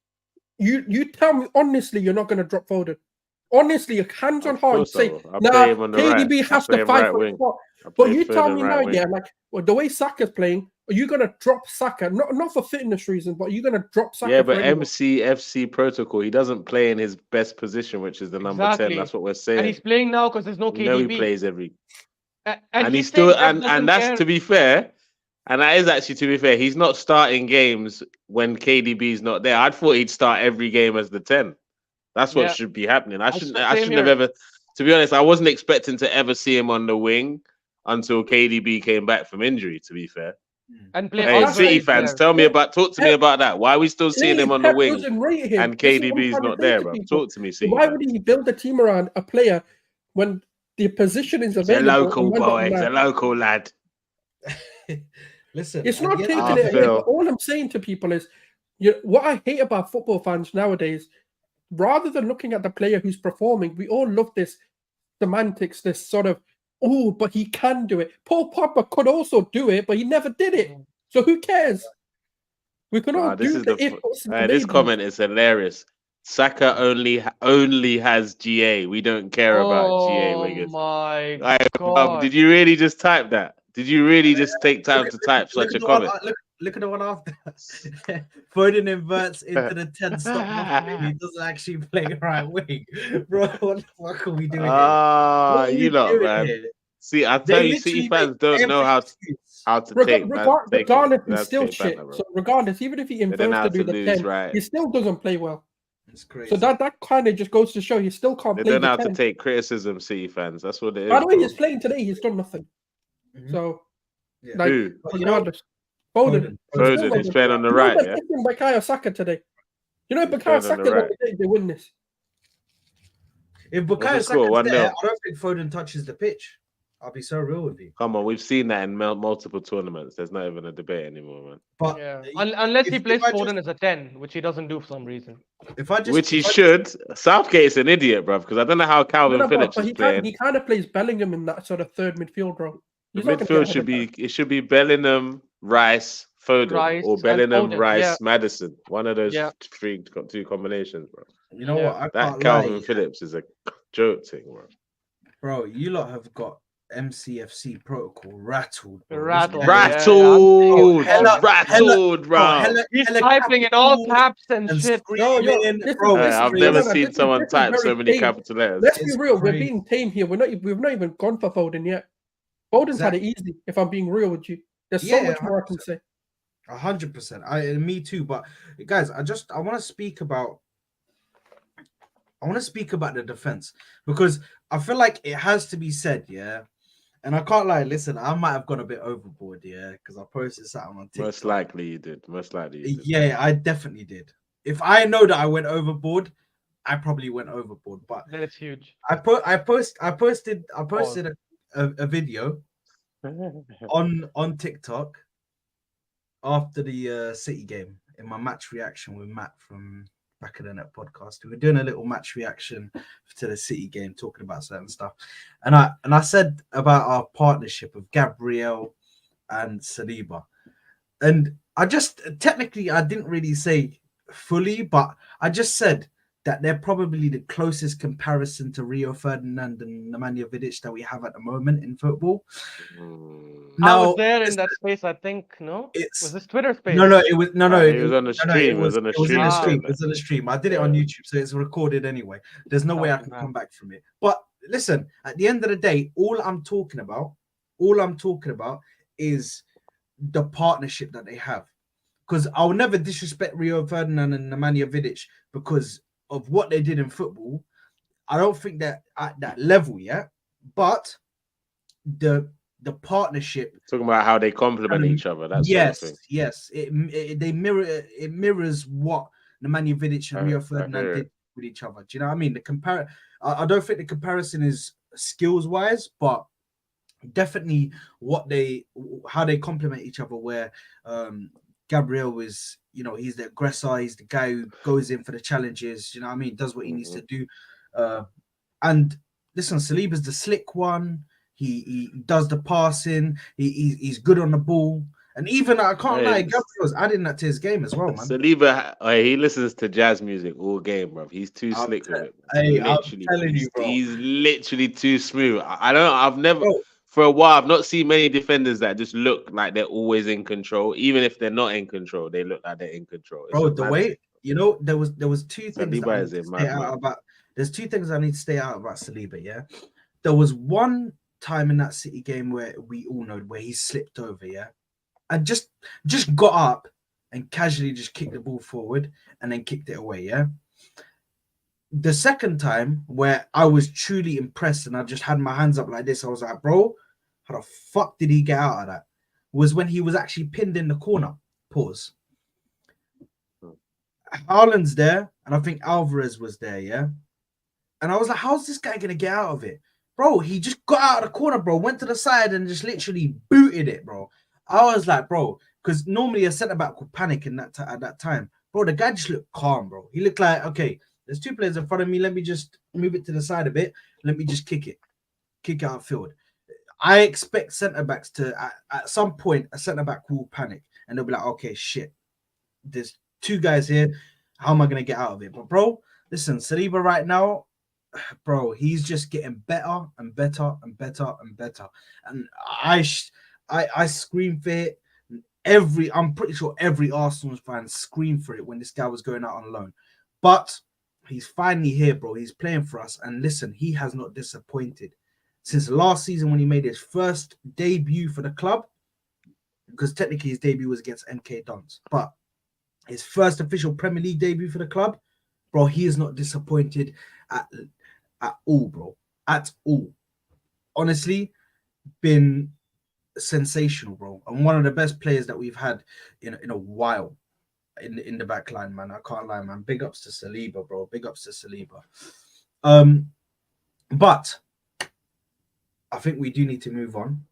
you tell me honestly, you're not gonna drop Foden. Honestly, hands on Of heart, course I say, will. I'll nah, play him on the KDB right. has I'll play to him fight right for wing. a spot. I'll But play you tell Foden me right now, wing. yeah, like the way Saka's playing, are you gonna drop Saka? Not for fitness reasons, but are you gonna drop Saka? Yeah, for but anyone? MCFC protocol, he doesn't play in his best position, which is the number 10. Exactly. That's what we're And saying. he's playing now because there's no You know he KDB. plays every And he's he's saying still Pep doesn't and that's care. to be fair, and that is actually to be fair. He's not starting games when KDB's not there. I thought he'd start every game as the 10. That's what Yeah. should be happening. I Same shouldn't here. have ever. To be honest, I wasn't expecting to ever see him on the wing until KDB came back from injury. To be fair, And play hey, that's City Arsenal fans, there. talk to me about that. Why are we still seeing him on the Pep wing doesn't rate him. and This is what I'm KDB's trying to not say there, to bro? people. Talk to me, City Why fans. would he build a team around a player when the position is He's a available? local and we're not boy. He's a allowed? local lad. Listen, It's at not the end taking of I the it day- away. feel- But all I'm saying to people is, what I hate about football fans nowadays, rather than looking at the player who's performing, we all love this semantics, this sort of, oh, but he can do it. Paul Pogba could also do it, but he never did it. So who cares? We can all This do is the the if. this comment is hilarious. Saka only has GA. We don't care about GA Oh wingers. my Bruv, god. did you really just type that? Did you really just take time to type such a comment? Look at the one after. Foden inverts into the 10 stop nothing. He doesn't actually play right wing. Bro, what the fuck are we doing here? Ah, What are we you lot, doing man. here? See, I They tell you, City literally fans make don't know every how excuse. to take Regardless, he's that's still take shit. banter, bro. So regardless, even if he They don't know inverts how to do to the lose, 10, right? he still doesn't play well. It's crazy. So that kind of just goes to show he still can't They play don't know the how to 10. take criticism, City fans. That's what it is. By the way, bro. he's playing today. He's done nothing. Mhm. So, Yeah. like, Who? But you know, regardless. Foden. Foden, he's playing on the You know, right, they're yeah? picking Bukayo Saka today. You know, if He's Bukayo playing on Saka's the on right. the day, they win this. if What's the Bukayo score? Saka's 1-0. there, I don't think Foden touches the pitch. I'll be so real with you. Come on, we've seen that in multiple tournaments. There's not even a debate anymore, man. But Yeah. Unless he if plays I Foden just- as a 10, which he doesn't do for some reason. if I just Which he if I- should. Southgate's an idiot, bruv, because I don't know how Calvin No, Phillips but is he playing. kind of plays Bellingham in that sort of third midfield role. The He's not gonna get midfield ahead of that. should be Bellingham, Rice, Foden Rice or and Bellingham, Foden, Rice, yeah. Madison. One of those Yeah. two combinations, bro. You know Yeah. what? I That can't Calvin lie, Phillips is a joke thing, bro. bro. You lot have got MCFC protocol rattled, bro. This Rattled, guy is Rattled, hella, rattled, bro, bro. He's hella typing in all capitals caps and and shit. screaming, Listen, bro. It's I've listen, never crazy. seen someone this is type so very many tame. capital letters. Let's be It's real. We're crazy. being tame here. We've not even gone for Foden yet. Foden's had it Exactly. easy. If I'm being real with you, there's so Yeah, much more I can say. 100%. Me too. But guys, I want to speak about. I want to speak about the defense because I feel like it has to be said, yeah. And I can't lie. Listen, I might have gone a bit overboard, yeah, because I posted something on TikTok. Most likely you did. Most likely you did. Yeah, I definitely did. If I know that I went overboard, I probably went overboard. But Then it's huge. I posted a video on TikTok after the City game in my match reaction with Matt from Back of the Net podcast. We were doing a little match reaction to the City game, talking about certain stuff, and I said about our partnership of Gabriel and Saliba, and I just technically I didn't really say fully, but I just said that they're probably the closest comparison to Rio Ferdinand and Nemanja Vidic that we have at the moment in football. I was there in that space, I think. No, was this Twitter space? No, it was no. He was on the stream. It was on the stream. It was on the stream. I did it on YouTube, so it's recorded anyway. There's no way I can come back from it. But listen, at the end of the day, all I'm talking about is the partnership that they have. Because I'll never disrespect Rio Ferdinand and Nemanja Vidic because of what they did in football. I don't think they're at that level yet, but the partnership, talking about how they complement each other. That's yes, sort of thing. yes. It mirrors what Nemanja Vidic and Rio Ferdinand did with each other. Do you know what I mean? I don't think the comparison is skills wise, but definitely how they complement each other. Where Gabriel is, he's the aggressor, he's the guy who goes in for the challenges. You know what I mean? Does what he needs to do. And listen, Saliba's the slick one. He does the passing. He's good on the ball. And even I can't lie, Gabriel's adding that to his game as well, man. Saliba, he listens to jazz music all game, bro. He's too slick with it. I'm telling you, bro. He's literally too smooth. I've never, for a while, I've not seen many defenders that just look like they're always in control. Even if they're not in control, they look like they're in control. Bro, the way, there was two things Saliba is in my there's two things I need to stay out about Saliba, yeah? There was one time in that City game where we all know where he slipped over, yeah? And just got up and casually just kicked the ball forward and then kicked it away, yeah? The second time where I was truly impressed and I just had my hands up like this, I was like, bro, how the fuck did he get out of that? Was when he was actually pinned in the corner. Pause. Haaland's there, and I think Alvarez was there, yeah? And I was like, how's this guy going to get out of it? Bro, he just got out of the corner, bro, went to the side and just literally booted it, bro. I was like, bro, because normally a centre-back would panic at that time. Bro, the guy just looked calm, bro. He looked like, okay, there's two players in front of me. Let me just move it to the side a bit. Let me just kick it outfield. I expect centre-backs to, at some point, a centre-back will panic and they'll be like, okay, shit, there's two guys here. How am I going to get out of it? But, bro, listen, Saliba right now, bro, he's just getting better and better and better and better. And I scream for it. I'm pretty sure every Arsenal fan screamed for it when this guy was going out on loan. But he's finally here, bro. He's playing for us. And listen, he has not disappointed. Since last season when he made his first debut for the club, because technically his debut was against MK Dons, but his first official Premier League debut for the club, bro, he is not disappointed at all, bro. At all. Honestly, been sensational, bro. And one of the best players that we've had in a while in the back line, man. I can't lie, man. Big ups to Saliba, bro. Big ups to Saliba. But I think we do need to move on.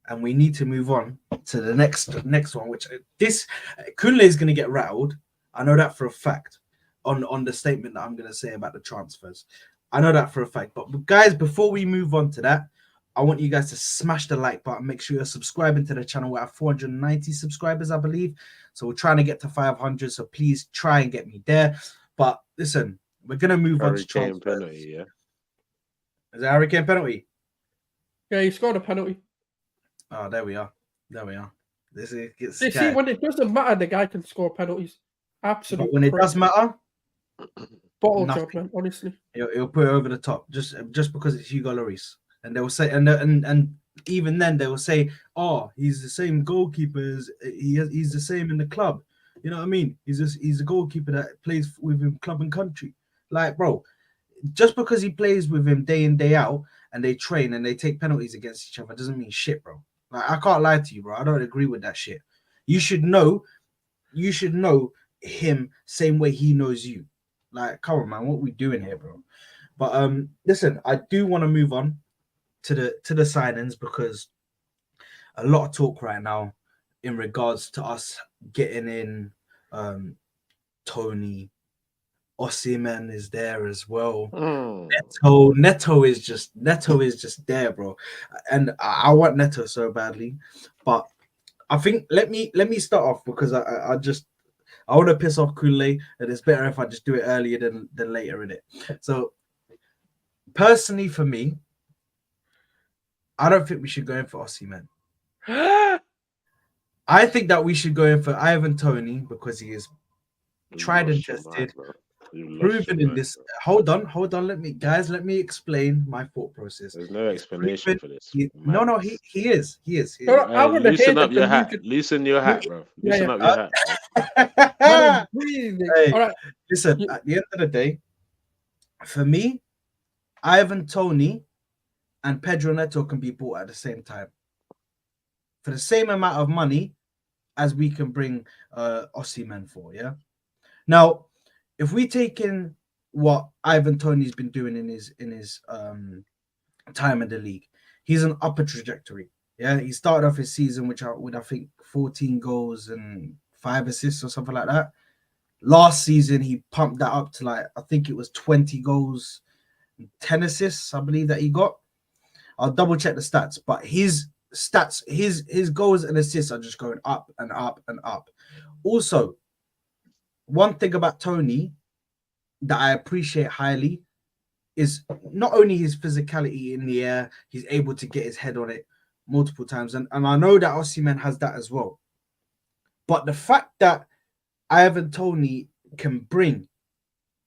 And we need to move on to the next one, which Kunle is going to get rattled. I know that for a fact on the statement that I'm going to say about the transfers. I know that for a fact. But guys, before we move on to that, I want you guys to smash the like button. Make sure you're subscribing to the channel. We're at 490 subscribers, I believe. So we're trying to get to 500. So please try and get me there. But listen, we're gonna move on to Hurricane transfers. penalty, yeah. Is it a Hurricane penalty? Yeah, he scored a penalty. Oh, there we are. There we are. This is You see, when it doesn't matter, the guy can score penalties. Absolutely. but when it does matter, bottle nothing. job, man. Honestly. He'll put it over the top just because it's Hugo Lloris. And they will say, and even then they will say, oh, he's the same goalkeeper as he's the same in the club. You know what I mean? He's a goalkeeper that plays with him club and country. Like, bro, just because he plays with him day in, day out, and they train and they take penalties against each other doesn't mean shit, bro. Like, I can't lie to you, bro. I don't agree with that shit. You should know him same way he knows you. Like, come on, man, what we doing here, bro? But listen, I do want to move on to the signings because a lot of talk right now in regards to us getting in Toney. Osimhen is there as well. Neto is just there, bro. And I want Neto so badly, but I think let me start off because I want to piss off Kule, and it's better if I just do it earlier than later in it. So personally, for me, I don't think we should go in for Osimhen. I think that we should go in for Ivan Toney because he is tried and tested, proven in this. Hold on. Let me explain my thought process. There's no explanation for this. He is. Loosen up your hat. Loosen your hat, bro. Loosen up your hat. Hey, all right. Listen, at the end of the day, for me, Ivan Toney and Pedro Neto can be bought at the same time for the same amount of money as we can bring Osimhen for. Yeah. Now, if we take in what Ivan Toney's been doing in his time in the league, he's an upper trajectory. Yeah, he started off his season with I think 14 goals and 5 assists or something like that. Last season, he pumped that up to I think it was 20 goals, 10 assists, I believe that he got. I'll double check the stats, but his stats, his goals and assists are just going up and up and up. Also, one thing about Toney that I appreciate highly is not only his physicality in the air, he's able to get his head on it multiple times. And I know that Osimhen has that as well. But the fact that Ivan Toney can bring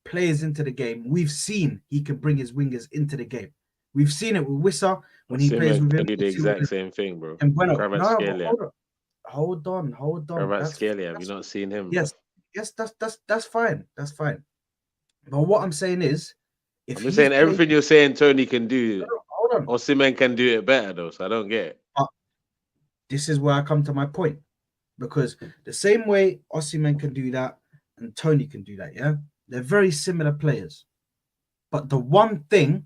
players into the game, we've seen he can bring his wingers into the game. We've seen it with Wissa when he plays with him. Do the exact same thing, bro. And bueno, hold on. Kvaratskhelia, have you not seen him? Yes, that's fine. That's fine. But what I'm saying is, I'm just saying everything you're saying Toney can do, hold on. Osimhen can do it better though, so I don't get it. This is where I come to my point. Because the same way Osimhen can do that and Toney can do that, yeah? They're very similar players. But the one thing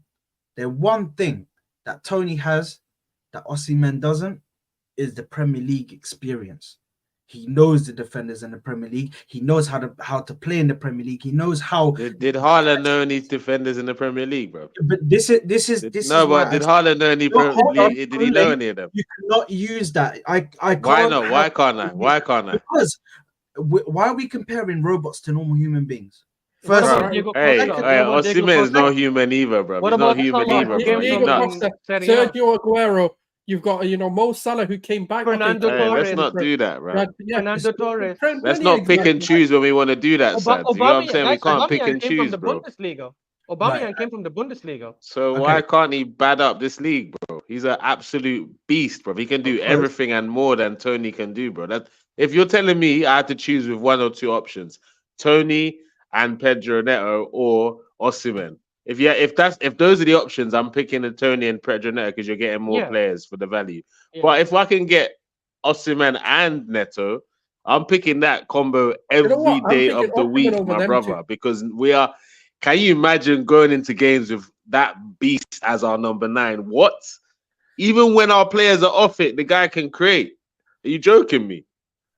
that Toney has that Osimhen doesn't is the Premier League experience. He knows the defenders in the Premier League. He knows how to play in the Premier League. He knows how. Did Haaland know any defenders in the Premier League, bro? But this is. Did Haaland know any Premier League? Did he know any of them? You cannot use that. I can't. Why not? Why can't I? Why can't I? Because why are we comparing robots to normal human beings? First, Osimhen is not human either, bro. He's not human either, bro. Sergio Aguero. You've got, Mo Salah who came back. Fernando Torres. Let's not do that, right? Fernando Torres. Let's not pick and choose when we want to do that, Sad. You know what I'm saying? We can't pick and choose, bro. Aubameyang came from the Bundesliga. So why can't he bad up this league, bro? He's an absolute beast, bro. He can do everything and more than Toney can do, bro. If you're telling me I had to choose with one or two options, Toney and Pedro Neto or Osimhen. If those are the options, I'm picking the Toney and Pedro Neto because you're getting more players for the value. Yeah. But if I can get Osimhen and Neto, I'm picking that combo every day of the week, my brother, because we are. Can you imagine going into games with that beast as our number 9? What? Even when our players are off it, the guy can create. Are you joking me?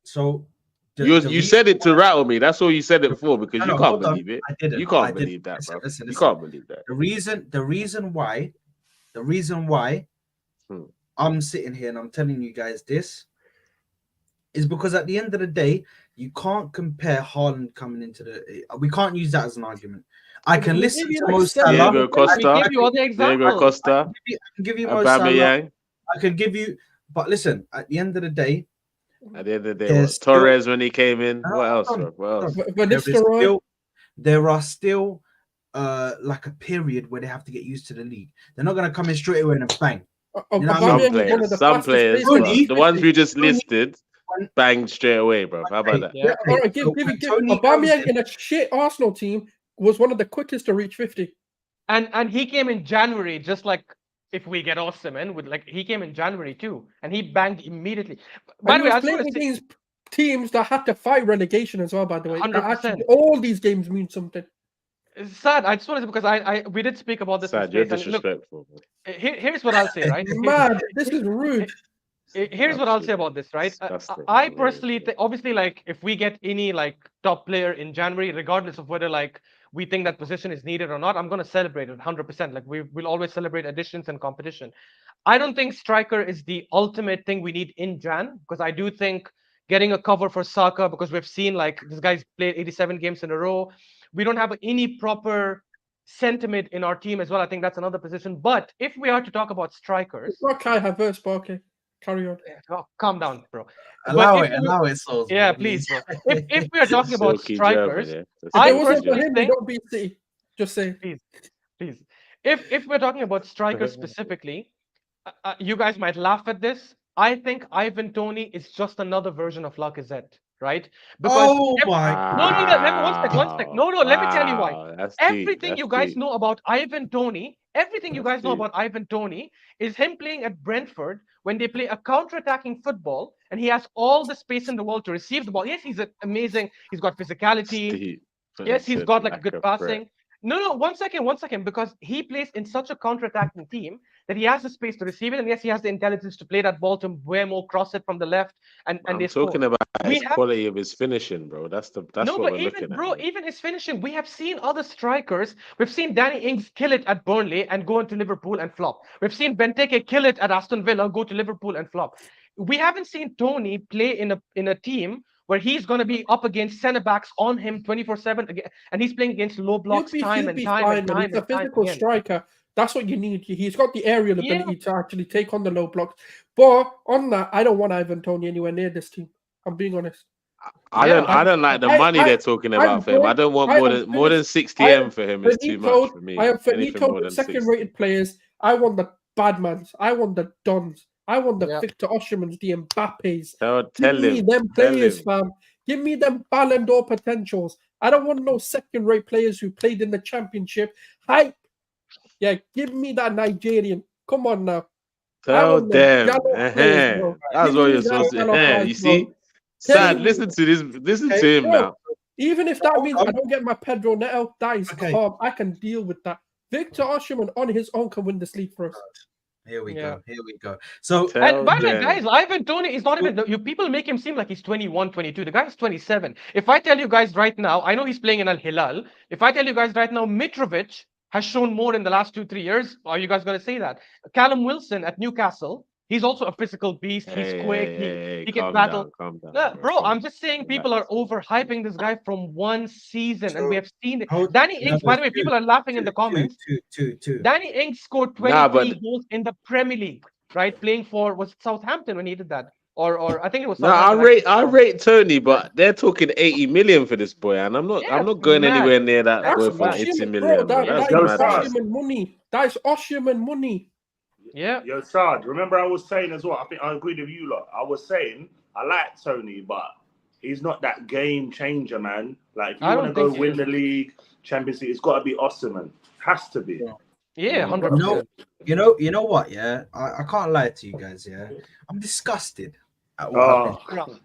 So you said it to rattle me. That's all you said it for, because you can't believe it. I didn't. You can't believe that, bro. Listen. You can't believe that. The reason why I'm sitting here and I'm telling you guys this is because at the end of the day, you can't compare Haaland coming into the. We can't use that as an argument. I can We'll listen give you to like Mo seven Salah. Diego other We Costa, give you other Diego examples. Costa, I can give you Mo Salah. Aubameyang. I can give you, but listen. At the end of the day, At the end of the day, there's what? still- Torres when he came in. No, What else, hold bro? on, What hold else? on. Van There is Nistelrooy. there are still like a period where they have to get used to the league. They're not going to come in straight away and bang. You know what I mean? Aubameyang is one of the Some fastest players, players but Toney- the ones we just Toney- listed, banged straight away, bro. How about that? Yeah. Yeah, all right, give Toney Aubameyang comes in a shit Arsenal team was one of the quickest to reach 50. And he came in January, just like if we get Osimhen, with like he came in January too, and he banged immediately. By And the he way, I was just want playing to say, against teams that had to fight relegation as well, by the way. That 100%. actually, all these games mean something. it's sad. I just want to say because we did speak about this in Sad, you're space, and look, disrespectful. here's what I'll say, right? Man, this is rude. Here's what I'll say about this, right? Disgusting. I personally think, obviously, like if we get any like top player in January, regardless of whether like we think that position is needed or not, I'm gonna celebrate it 100%. Like we'll always celebrate additions and competition. I don't think striker is the ultimate thing we need in Jan, because I do think getting a cover for Saka, because we've seen like this guy's played 87 games in a row. We don't have any proper sentiment in our team as well. I think that's another position. But if we are to talk about strikers, It's not Kai Havertz, but okay. Carry on. oh, calm down, bro. Allow But it, allow it, Souls. Yeah, bro, please, bro. If we are talking about Silky strikers, German, yeah. If I it wasn't for personally him, we think- don't beat City. Just say. please, if we're talking about strikers specifically, you guys might laugh at this. I think Ivan Toney is just another version of Lacazette, right? Oh if- my No, let me one sec. No, let me tell you why. Wow, that's Everything deep, you that's guys deep. know about Ivan Toney, everything you That's guys know deep. about Ivan Toney is him playing at Brentford when they play a counter-attacking football, and he has all the space in the world to receive the ball. Yes, he's amazing. He's got physicality. Deep. Yes, he's Said got like lack good of passing. No, 1 second, because he plays in such a counter-attacking team that he has the space to receive it, and yes, he has the intelligence to play that ball to way more cross it from the left, and I'm they talking score. about We his have- quality of his finishing, bro. That's no, what but we're even looking bro, at. even his finishing, we have seen other strikers. We've seen Danny Ings kill it at Burnley and go into Liverpool and flop. We've seen Benteke kill it at Aston Villa, go to Liverpool and flop. We haven't seen Toney play in a team where he's going to be up against centre backs on him 24/7 again, and he's playing against low blocks time and time fine, and man. time He's a and time physical again. striker. That's what you need. He's got the aerial Yeah. ability to actually take on the low blocks. But on that, I don't want Ivan Toney anywhere near this team. I'm being honest. I don't like the money they're talking about for him. I don't want more than 60 M for him. It's too much for me. I am Anything more finito than the 60. second-rated players. I want the Badmans. I want the Dons. I want the Yeah. Victor Osimhen's, the Mbappes. Tell Give me him. them Tell players, him. fam. Give me them Ballon d'Or potentials. I don't want no second-rate players who played in the Championship. Hype. Yeah, give me that Nigerian. Come on now. Tell want the them. yellow players, bro. That's Give what me you're that supposed to. yellow guys, You bro. see? Tell Sad. me. Listen to this. Listen Okay, to him bro. now. Even if that Hold means on. I don't get my Pedro Neto, that is Okay. calm. I can deal with that. Victor Osimhen on his own can win this league for us. Here we Yeah. go. Here we go. So Tell And by the way, them. guys, Ivan Toney is not even. You people make him seem like he's 21, 22. The guy's 27. If I tell you guys right now, I know he's playing in Al Hilal. If I tell you guys right now, Mitrovic has shown more in the last 2-3 years, are you guys going to say that? Callum Wilson at Newcastle, he's also a physical beast. He's quick. He can battle. Calm down. No, bro, calm I'm just saying people are overhyping this guy from one season, and we have seen it. Hold- Danny no, Ings, by the way, two, people are laughing in the comments. Two. Danny Ings scored 23 Nah, but- goals in the Premier League, right? Playing for was it Southampton when he did that, or I think it was. No, I Southampton, rate Toney, but they're talking 80 million for this boy, and I'm not Yeah, going mad. anywhere near that That's boy for mad. 80 Osimhen, million. bro, Bro. that That's is mad. Sarge. Osimhen money. That is Osimhen money. Yeah, Yo, Sarge, remember I was saying as well, I think I agreed with you lot. I was saying I like Toney, but he's not that game changer, man. Like if you I want to don't go think win he the league, Champions League, it's got to be Osimhen. Has to be. yeah, Mm. 100%. You know what? Yeah, I can't lie to you guys. Yeah, I'm disgusted at what Oh, I'm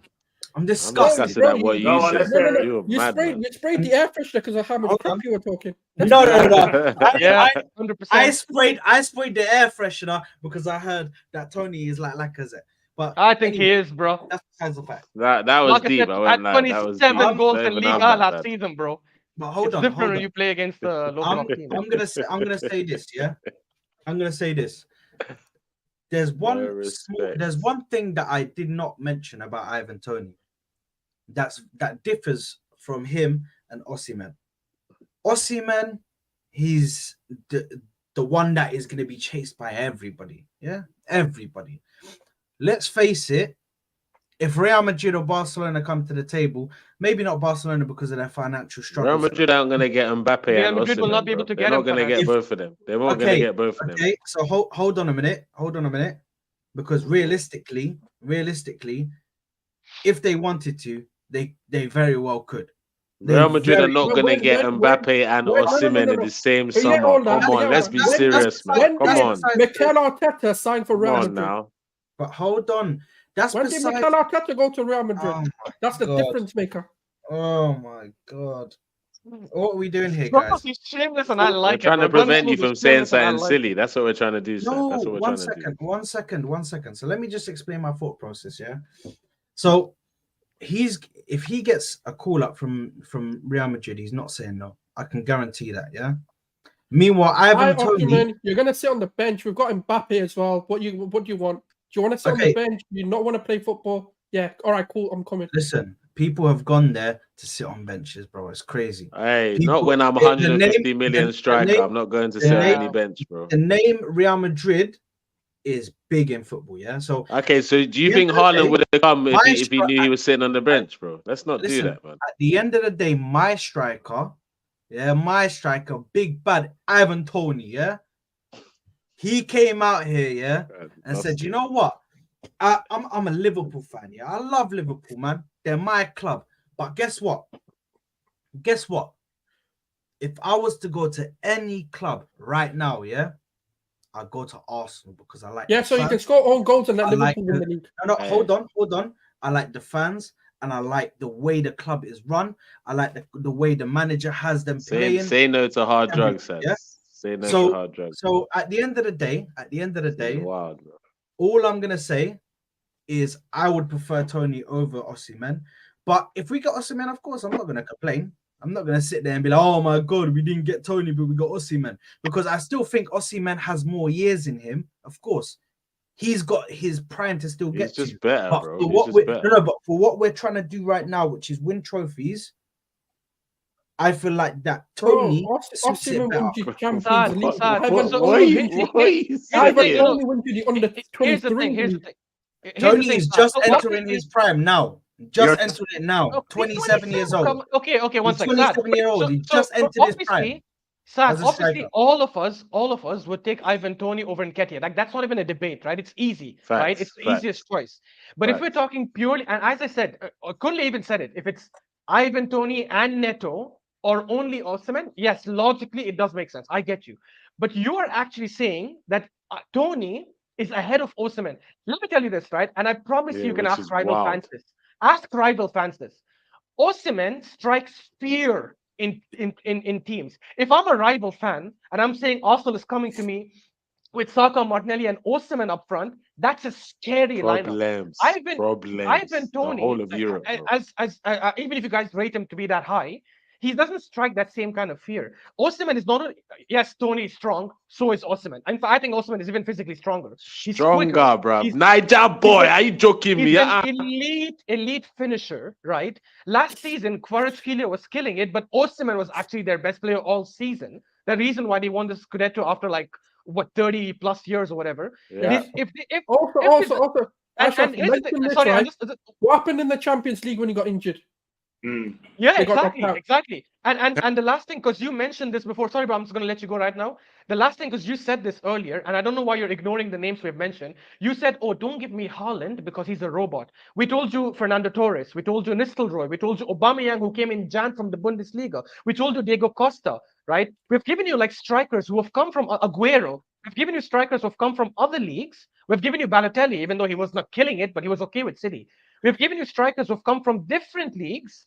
I'm disgusted. disgusted at what No, you said. let's hear it. You're You mad, sprayed, man. you sprayed the air freshener because of how much Hold crap on. you were talking. No. Yeah, I 100%. sprayed the air freshener because I heard that Toney is like Lacazette. But I think anyway, he is, bro. that's besides the fact. That was Like I deep. said, I at went like that was deep. 27 goals Not in even Liga I'm that last bad. season, bro. But hold It's on, different hold when on. you play against the low I'm block team. gonna say this. Yeah, I'm gonna say this. there's No there's respect. one thing that I did not mention about Ivan Toney. That differs from him and Osimhen. Osimhen, he's the one that is going to be chased by everybody. Yeah, everybody. Let's face it. If Real Madrid or Barcelona come to the table, maybe not Barcelona because of their financial Real struggles. Madrid aren't gonna get Mbappe Real and Madrid will not be Osimhen, able bro. to They're get not him gonna get financially. both of them. They won't Okay, gonna get both of them. Okay, so hold on a minute. Hold on a minute. Because realistically, if they wanted to, they very well could. They Real Madrid are very not well gonna when- get when- Mbappe and when- no, Osimhen in no. the same Forget summer. all that, Come on, forget let's all be that. serious, man. When Come did on, Mikel Arteta sign for come Real on Madrid? now. But hold on. That's When did besides. Mikel Arteta go to Real Madrid? Oh my That's the God. difference maker. Oh my God. What are we doing here, Bro, guys? he's shameless and I We're like it. trying to bro. Don't prevent know you the from saying shameless and I something like silly. it. That's what we're trying to do, sir. No, That's what we're one trying to do. second, one second. So let me just explain my thought process. Yeah. So if he gets a call up from Real Madrid, he's not saying no. I can guarantee that. Yeah. Meanwhile, Hi, Ivan Toney. Osimhen, you're gonna sit on the bench. We've got Mbappe as well. What do you want? Do you want to sit on the Okay. bench? Do you not want to play football? Yeah. All right. Cool. I'm coming. Listen, people have gone there to sit on benches, bro. It's crazy. Hey, People- not when I'm the 150 name- million the striker. name- I'm not going to the sit on name- any bench, bro. The name Real Madrid is big in football. Yeah. So Okay, so do you the think end of the day, Haaland would have come if my he knew he was sitting on the bench, bro? Let's not do Listen, that, man. at the end of the day, my striker, big bad Ivan Toney, yeah, he came out here, yeah, and said, you know what? I'm a Liverpool fan, yeah. I love Liverpool, man. They're my club. But guess what? If I was to go to any club right now, yeah, I'd go to Arsenal because I like. Yeah. the So you fans. can score own goals and let I Liverpool like win the league. No, Hey. hold on. I like the fans and I like the way the club is run. I like the way the manager has them playing. Say no to hard Everything, drugs, Saz. yeah? Say no So- to hard drugs. So at the end of the day, This is wild, bro. all I'm gonna say is I would prefer Toney over Osimhen. But if we got Osimhen, of course, I'm not gonna complain. I'm not gonna sit there and be like, "Oh my God, we didn't get Toney, but we got Osimhen," because I still think Osimhen has more years in him. Of course, he's got his prime to still He's get just to. better, But bro. for He's what just we're better. but for what we're trying to do right now, which is win trophies, I feel like that Toney suits it Osimhen better. wins the Champions Sad, League. sad. Ivan So- only here- wins here- the- What are you here's the Ivan thing, saying? only wins the under Here's the 23 thing. Here's the league. thing. Here's the Tony thing, is Sad. just So entering obviously- his prime now. You're- Entered it now. Okay, 27 years 27, old. Okay, one He's second. Sad. 27-year-old. He just entered his prime. Obviously, Sad, as a obviously, striker. all of us would take Ivan Toney over Nketiah. Like that's not even a debate, right? It's easy, right? Facts, It's the facts. easiest choice. But if we're Facts. talking purely, and as I said, Kunle even said it. If it's Ivan Toney and Neto or only Osimhen, yes, logically it does make sense. I get you. But you are actually saying that Toney is ahead of Osimhen. Let me tell you this, right? And I promise Yeah, you can which ask is rival wild. fans this. Ask rival fans this. Osimhen strikes fear in teams. If I'm a rival fan and I'm saying Arsenal is coming to me with Saka, Martinelli, and Osimhen up front, that's a scary lineup. Problems. Ivan The Toney, whole of Europe, bro. as even if you guys rate him to be that high, he doesn't strike that same kind of fear. Osimhen is not. Yes, Toney is strong. So is Osimhen. In fact, I think Osimhen is even physically stronger. He's Stronger, quicker. bro. He's- Niger boy, are you joking me? He's an elite finisher, right? Last season, Kvaratskhelia was killing it, but Osimhen was actually their best player all season. The reason why they won the Scudetto after 30 plus years or whatever. Yeah. Also, Ashraf, and here's the thing. mention this, Sorry, right? What happened in the Champions League when he got injured? Yeah, They got knocked exactly, out. exactly. And the last thing, because you mentioned this before, sorry, but I'm just going to let you go right now. The last thing, because you said this earlier, and I don't know why you're ignoring the names we've mentioned. You said, oh, don't give me Haaland because he's a robot. We told you Fernando Torres. We told you Nistelrooy. We told you Aubameyang, who came in Jan from the Bundesliga. We told you Diego Costa, right? We've given you like strikers who have come from Aguero. We've given you strikers who have come from other leagues. We've given you Balotelli, even though he was not killing it, but he was okay with City. We've given you strikers who have come from different leagues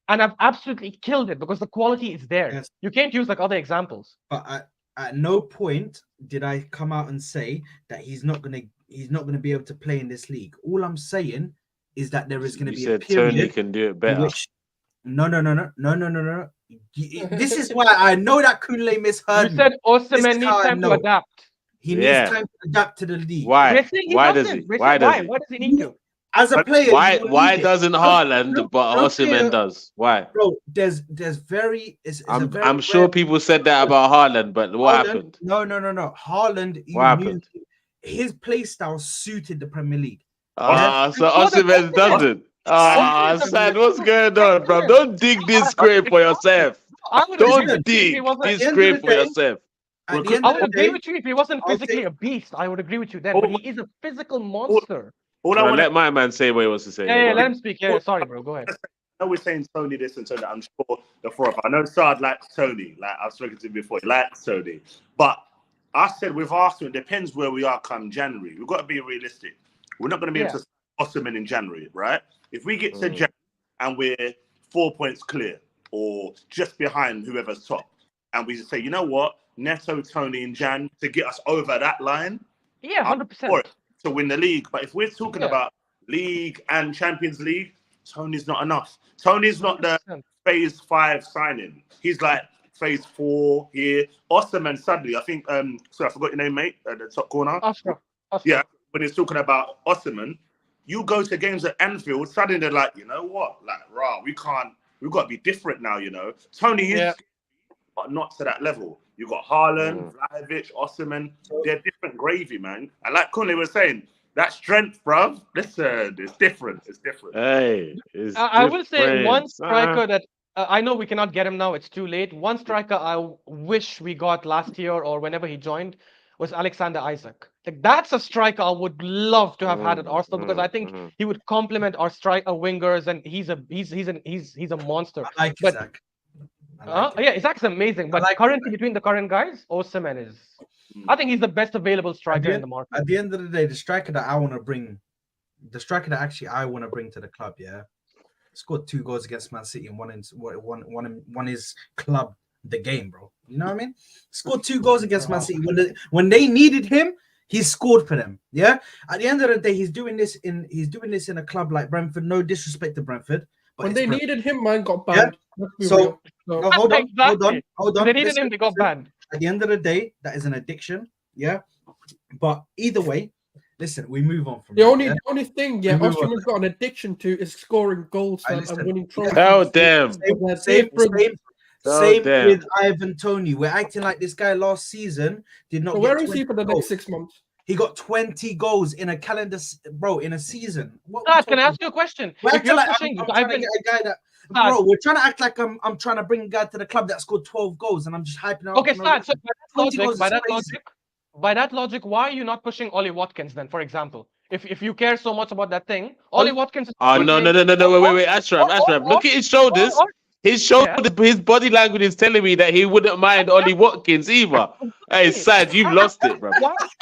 and have absolutely killed it because the quality is there. Yes. You can't use like other examples. But at no point did I come out and say that he's not gonna be able to play in this league. All I'm saying is that there is gonna You be a said period Toney can do it in better. which no. This is why I know that Kunle misheard You said me. This Osimhen is needs how I time to know. adapt. He Yeah. needs time to adapt to the league. Why? We're saying he Why does doesn't. he? We're Why saying does why? he? Why does he need to? As a player, Why? you Why need it. doesn't No, Haaland no, but no Osimhen player- does? Why? Bro, there's very it's a very I'm sure rare- people said that about Haaland, but what Haaland- happened? No. Haaland, you What knew happened? his play style suited the Premier League. Ah, so So does Osimhen Osimhen. doesn't. Ah, Osimhen sad. What's going on, bro? Osimhen. Don't dig this grave for yourself. I would agree Don't with you if he dig wasn't. this the end of grave the for day- yourself. At the end I of would the agree day, with you if he wasn't I'll physically take- a beast. I would agree with you then. But he is a physical monster. All I Well, want let my man say what he wants to say. Yeah, Go let on. him speak. Yeah, sorry, bro. Go ahead. I know we're saying Tony this and Tony that. I'm sure the four of us. I know Saad likes Tony. Like I've spoken to him before. He likes Tony. But I said with Arsenal, it depends where we are come January. We've got to be realistic. We're not going to be able to Osimhen in January, right? If we get to January and we're 4 points clear or just behind whoever's top, and we say, you know what, Neto, Tony, and Jan to get us over that line, Yeah, 100%. for it to win the league. But if we're talking Yeah. about league and Champions League, Tony's not enough. Tony's not the 100%. phase 5 signing. He's like phase 4 here. Osimhen, sadly, I think. Sorry, I forgot your name, mate. The top corner. Oscar. Yeah, when he's talking about Osimhen, you go to games at Anfield, suddenly they're like, you know what, like, rah, we've got to be different now, you know. Tony is, but not to that level. You got Haaland, Vlahovic, Osimhen, they're different gravy, man. And like Kunle was saying, that strength, bruv, listen, it's different. It's different. Hey, I will say one different. striker that I know we cannot get him now. It's too late. One striker I wish we got last year or whenever he joined was Alexander Isak. Like that's a striker I would love to have had at Arsenal because I think he would complement our striker wingers and he's a monster. I like But Isaac. yeah, Isak's amazing. But like currently between the current guys, Osimhen is. I think he's the best available striker in the market. At the end of the day, the striker that I want to bring, the striker that actually I want to bring to the club, yeah, scored 2 goals against Man City and one is club the game, bro. You know what I mean? Scored 2 goals against Man City when they needed him. He scored for them. Yeah. At the end of the day, he's doing this in a club like Brentford. No disrespect to Brentford, but When it's they Brentford. needed him, man got banned. Let's be So- real. No, hold on. They needed Listen, him, they got listen. banned. At the end of the day, that is an addiction. Yeah. But either way, listen, we move on from The that, only yeah? the only thing, We move on. Osimhen's got an addiction to is scoring goals Hey, and listen. winning trophies. Tell them. Same Tell them. with Ivan Toney. We're acting like this guy last season did not So get where is 20 he for the goals. next 6 months? He got 20 goals in a calendar, bro, in a season. What we Dad, can I talking ask you a question? We're If acting you're like pushing, I'm trying to get a guy that, Dad, bro, we're trying to act like I'm trying to bring a guy to the club that scored 12 goals and I'm just hyping out. okay, Sad. So 20 goals is crazy. by that logic, why are you not pushing Ollie Watkins then, for example? If you care so much about that thing, Ollie Watkins. Oh no, wait, Ashraf. Look at his shoulders. His body language is telling me that he wouldn't mind Ollie Watkins either. Hey, Sad, you've lost it, bro.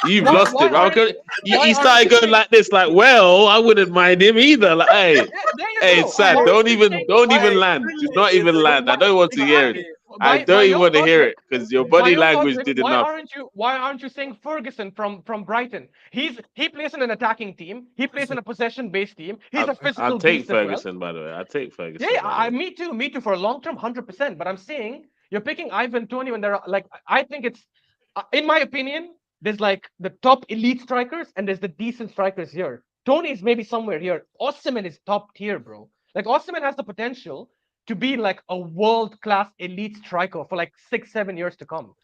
You've lost it. He started going like this, like, well, I wouldn't mind him either. Like, hey, Sad, don't even land. Do not even land. I don't want to hear it. I don't even want to hear it because your body language did enough. Why aren't you saying Ferguson from Brighton? He plays in an attacking team. He plays in a possession-based team. He's a physical. I'll take beast as well. Ferguson, by the way. I'll take Ferguson. Yeah, me too. For a long term, 100%. But I'm saying you're picking Ivan Toney when there are like I think it's, in my opinion, there's like the top elite strikers and there's the decent strikers here. Toney is maybe somewhere here. Osimhen is top tier, bro. Like Osimhen has the potential to be like a world-class elite striker for like 6-7 years to come.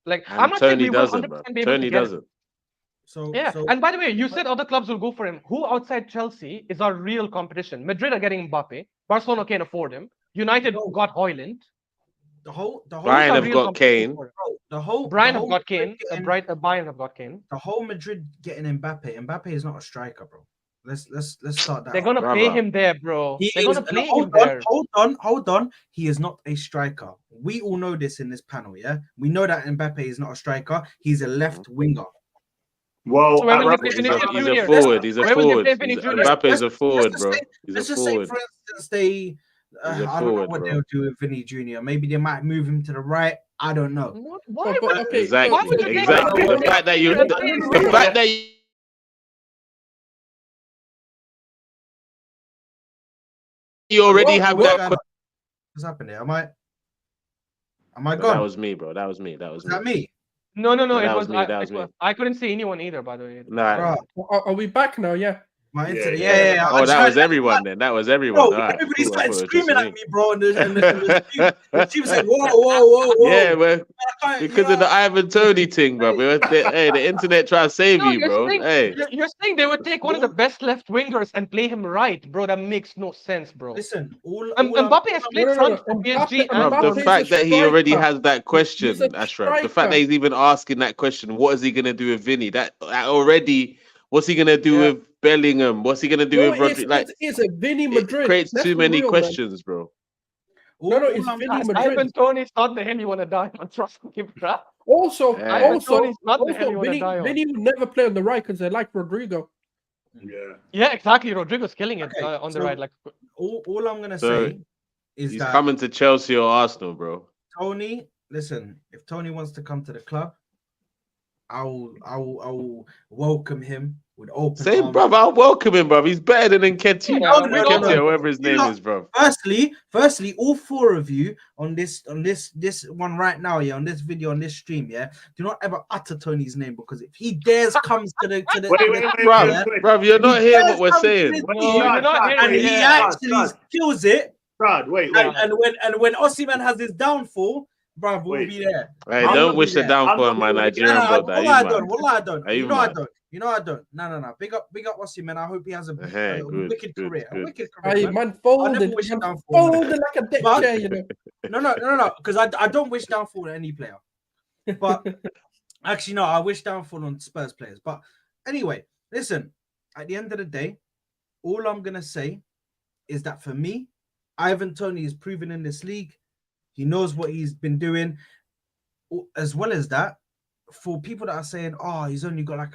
Like And I'm not saying Tony we will doesn't, 100% bro. be able Tony to get him. doesn't. So Yeah, and by the way, you said other clubs will go for him. Who outside Chelsea is our real competition? Madrid are getting Mbappe. Barcelona can't afford him. United got Højlund. the whole Bayern have got Kane. Bayern have got Kane. Bayern have got Kane. The whole Madrid getting Mbappe. Mbappe is not a striker, bro. Let's start that. They're gonna play him there, bro. They're gonna play him there. Hold on. He is not a striker. We all know this in this panel, yeah. We know that Mbappe is not a striker. He's a left winger. Well, So where will at he He's finish Rugby- in a Junior? forward. He's a Where will you forward. play Vinny Junior? Mbappe is a forward, Let's bro. just say- He's Let's a just say, forward. for instance, they. He's a I don't know forward, what bro. they'll do with Vinny Jr. Maybe they might move him to the right. I don't know. Why? Okay, Exactly. Why would you take Exactly. him? The fact that you already have that. What's happened here? Am I But gone? that was me, bro. That was me. Is that me? No. No, It that was was me. That was me. I couldn't see anyone either, by the way. Nah. Bro, Are we back now? Yeah. my Yeah, internet. yeah. Yeah. Oh, I just that heard was everyone then. That was everyone. Bro, All right, everybody cool. I started thought it was just screaming me. at me, bro, and the stream said, whoa. Yeah, well, I can't, because of the Ivan Toney thing, bro. Hey, the internet trying to save No, you, bro. Hey, you're saying they would take one of the best left wingers and play him right, bro. That makes no sense, bro. Listen, Mbappe has played front for Mbappe- PSG bro, and the Mbappe's fact a that he already striker. has that He's a question, Ashraf, the fact that striker. he's even asking that question, what is he gonna do with Vinny? That already, what's he gonna do Yeah. with Bellingham? What's he gonna do No, with Rodri? Like, it's a Vinny it Madrid. creates Let's too be many real, man. questions, bro. No, it's Vinny Madrid. Ivan Toney's not the hill you want to die on. Trust me, bro. Also, Yeah. Ivan Toney's not the hell you want to Vinny, die on. Vinny would never play on the right because they like Rodrigo. Yeah. Yeah, exactly. Rodrigo's killing it Okay, on the so- right. Like, all I'm gonna So, say is He's that coming to Chelsea or Arsenal, bro. Toney, listen, if Toney wants to come to the club, I will welcome him with open Say, arms. bruv, I'll welcome him, bruv. He's better than Nketiah. Yeah, no, Nketiah, no. whatever his name know- is, bruv. Firstly, all four of you on this one right now, yeah, on this video, on this stream, yeah, do not ever utter Tony's name, because if he dares comes to the Wait, Bruv, you're not hearing what we're comes to saying. this No, team you're not hearing and it, he yeah. actually kills it, Brad, wait. and when Osimhen has his downfall, bruv, we'll Wait. be there. Hey, I'm don't not wish the there. downfall I'm on my not- Nigerian brother. Wallah, I don't. Are You you know I mad? don't. No. Big up Osimhen. I hope he has a Good, wicked good, career. good. A wicked Aye, career. man never folded. wish Man downfall, man. folded like a deck But- chair, you know. No, because I don't wish downfall on any player. But actually, no, I wish downfall on Spurs players. But anyway, listen, at the end of the day, all I'm going to say is that for me, Ivan Toney is proven in this league. He knows what he's been doing. As well as that, for people that are saying, oh, he's only got like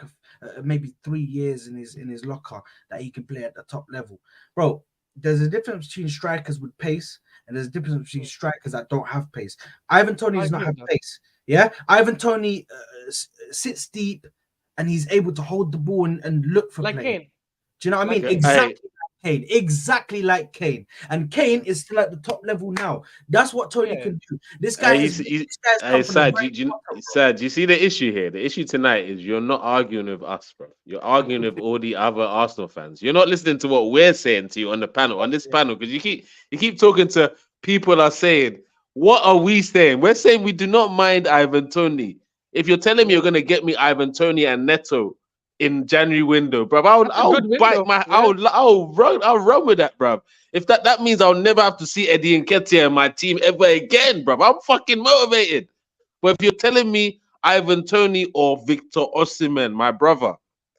maybe 3 years in his locker that he can play at the top level. Bro, there's a difference between strikers with pace and there's a difference between strikers that don't have pace. Ivan Toney does not have pace. Yeah, Ivan Toney sits deep and he's able to hold the ball and look for like play. Kane. Do you know what I mean? Like Kane. Exactly like Kane. And Kane is still at the top level now. That's what Toney can do. This guy Hey, is. Sad, Sad, do you see the issue here? The issue tonight is you're not arguing with us, bro. You're arguing with all the other Arsenal fans. You're not listening to what we're saying to you on the panel, on this panel, because you keep talking to people are saying, what are we saying? We're saying we do not mind Ivan Toney. If you're telling me you're gonna get me Ivan Toney and Neto in January window, bruv, I'll bite my, I'll run with that, bruv. If that means I'll never have to see Eddie Nketiah in my team ever again, bruv. I'm fucking motivated. But if you're telling me Ivan Toney or Victor Osimhen, my brother,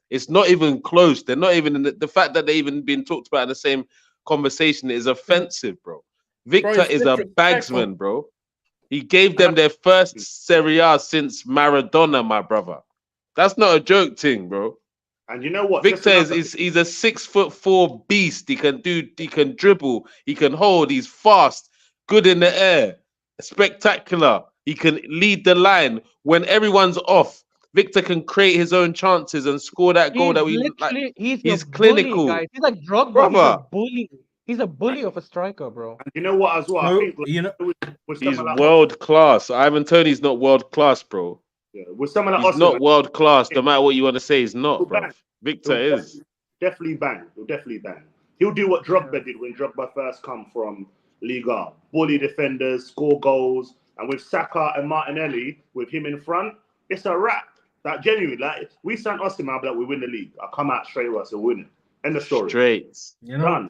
it's not even close. They're not even in the fact that they even been talked about in the same conversation is offensive, bro. Victor is a bagsman, bro. He gave them their first Serie A since Maradona, my brother. That's not a joke thing, bro. And you know what? Victor he's a 6'4" beast. He can dribble, he can hold, he's fast, good in the air, spectacular. He can lead the line when everyone's off. Victor can create his own chances and score that goal that we like. He's clinical. Bully, guys. He's like Drogba. Brother. He's a bully. He's a bully of a striker, bro. And you know what as well? I think with he's someone like world class. Ivan Toney's not world class, bro. Yeah, with someone like He's not world class, no matter what you want to say. He's not, bro. Victor is definitely bang. He'll definitely bang. He'll do what Drogba did when Drogba first come from Liga. Bully defenders, score goals, and with Saka and Martinelli, with him in front, it's a wrap. That genuinely, like we sent Osimhen, I'll be like, we win the league. I'll come out straight away, so win it. End of story. Straight. You know.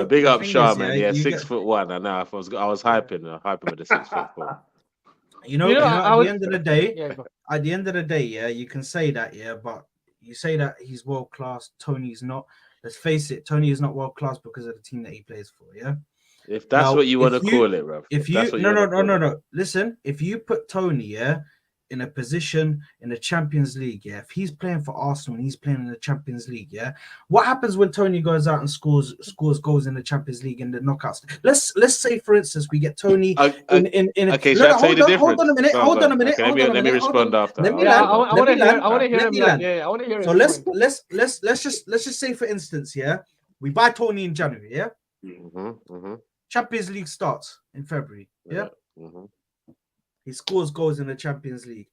Big up Shaw, man. Yeah, 6'1". I know. I was hyping with the 6'4". You know, at the end of the day, yeah, you can say that, yeah, but you say that he's world class. Tony's not. Let's face it, Toney is not world class because of the team that he plays for. Yeah. If that's what you want to call it, bro. No. Listen, if you put Toney, yeah, in a position in the Champions League, yeah, if he's playing for Arsenal and he's playing in the Champions League, yeah, what happens when Toney goes out and scores goals in the Champions League in the knockouts? Let's say, for instance, we get Toney in. Okay, shall I tell you the difference? Hold on a minute. Let me respond after. Let me land. I want to hear him. I want to hear. So let's just say, for instance, yeah, we buy Toney in January, yeah. Champions League starts in February, yeah. He scores goals in the Champions League.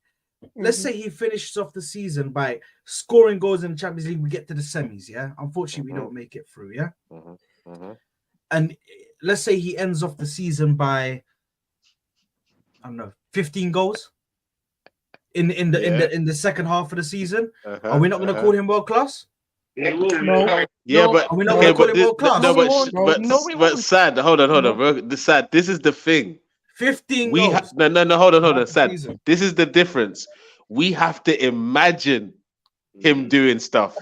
let's say he finishes off the season by scoring goals in the Champions League, we get to the semis, yeah? Unfortunately, we don't make it through, yeah? And let's say he ends off the season by, I don't know, 15 goals in the second half of the season. Are we not going to call him world class? No. Yeah, No, but Are we not okay, going to call but him world class? No, we won't. No, we but won't. Sad, hold on, bro. The Sad, this is the thing. 15 We goals. no, hold on, Half the Sad. season. This is the difference. We have to imagine him doing stuff.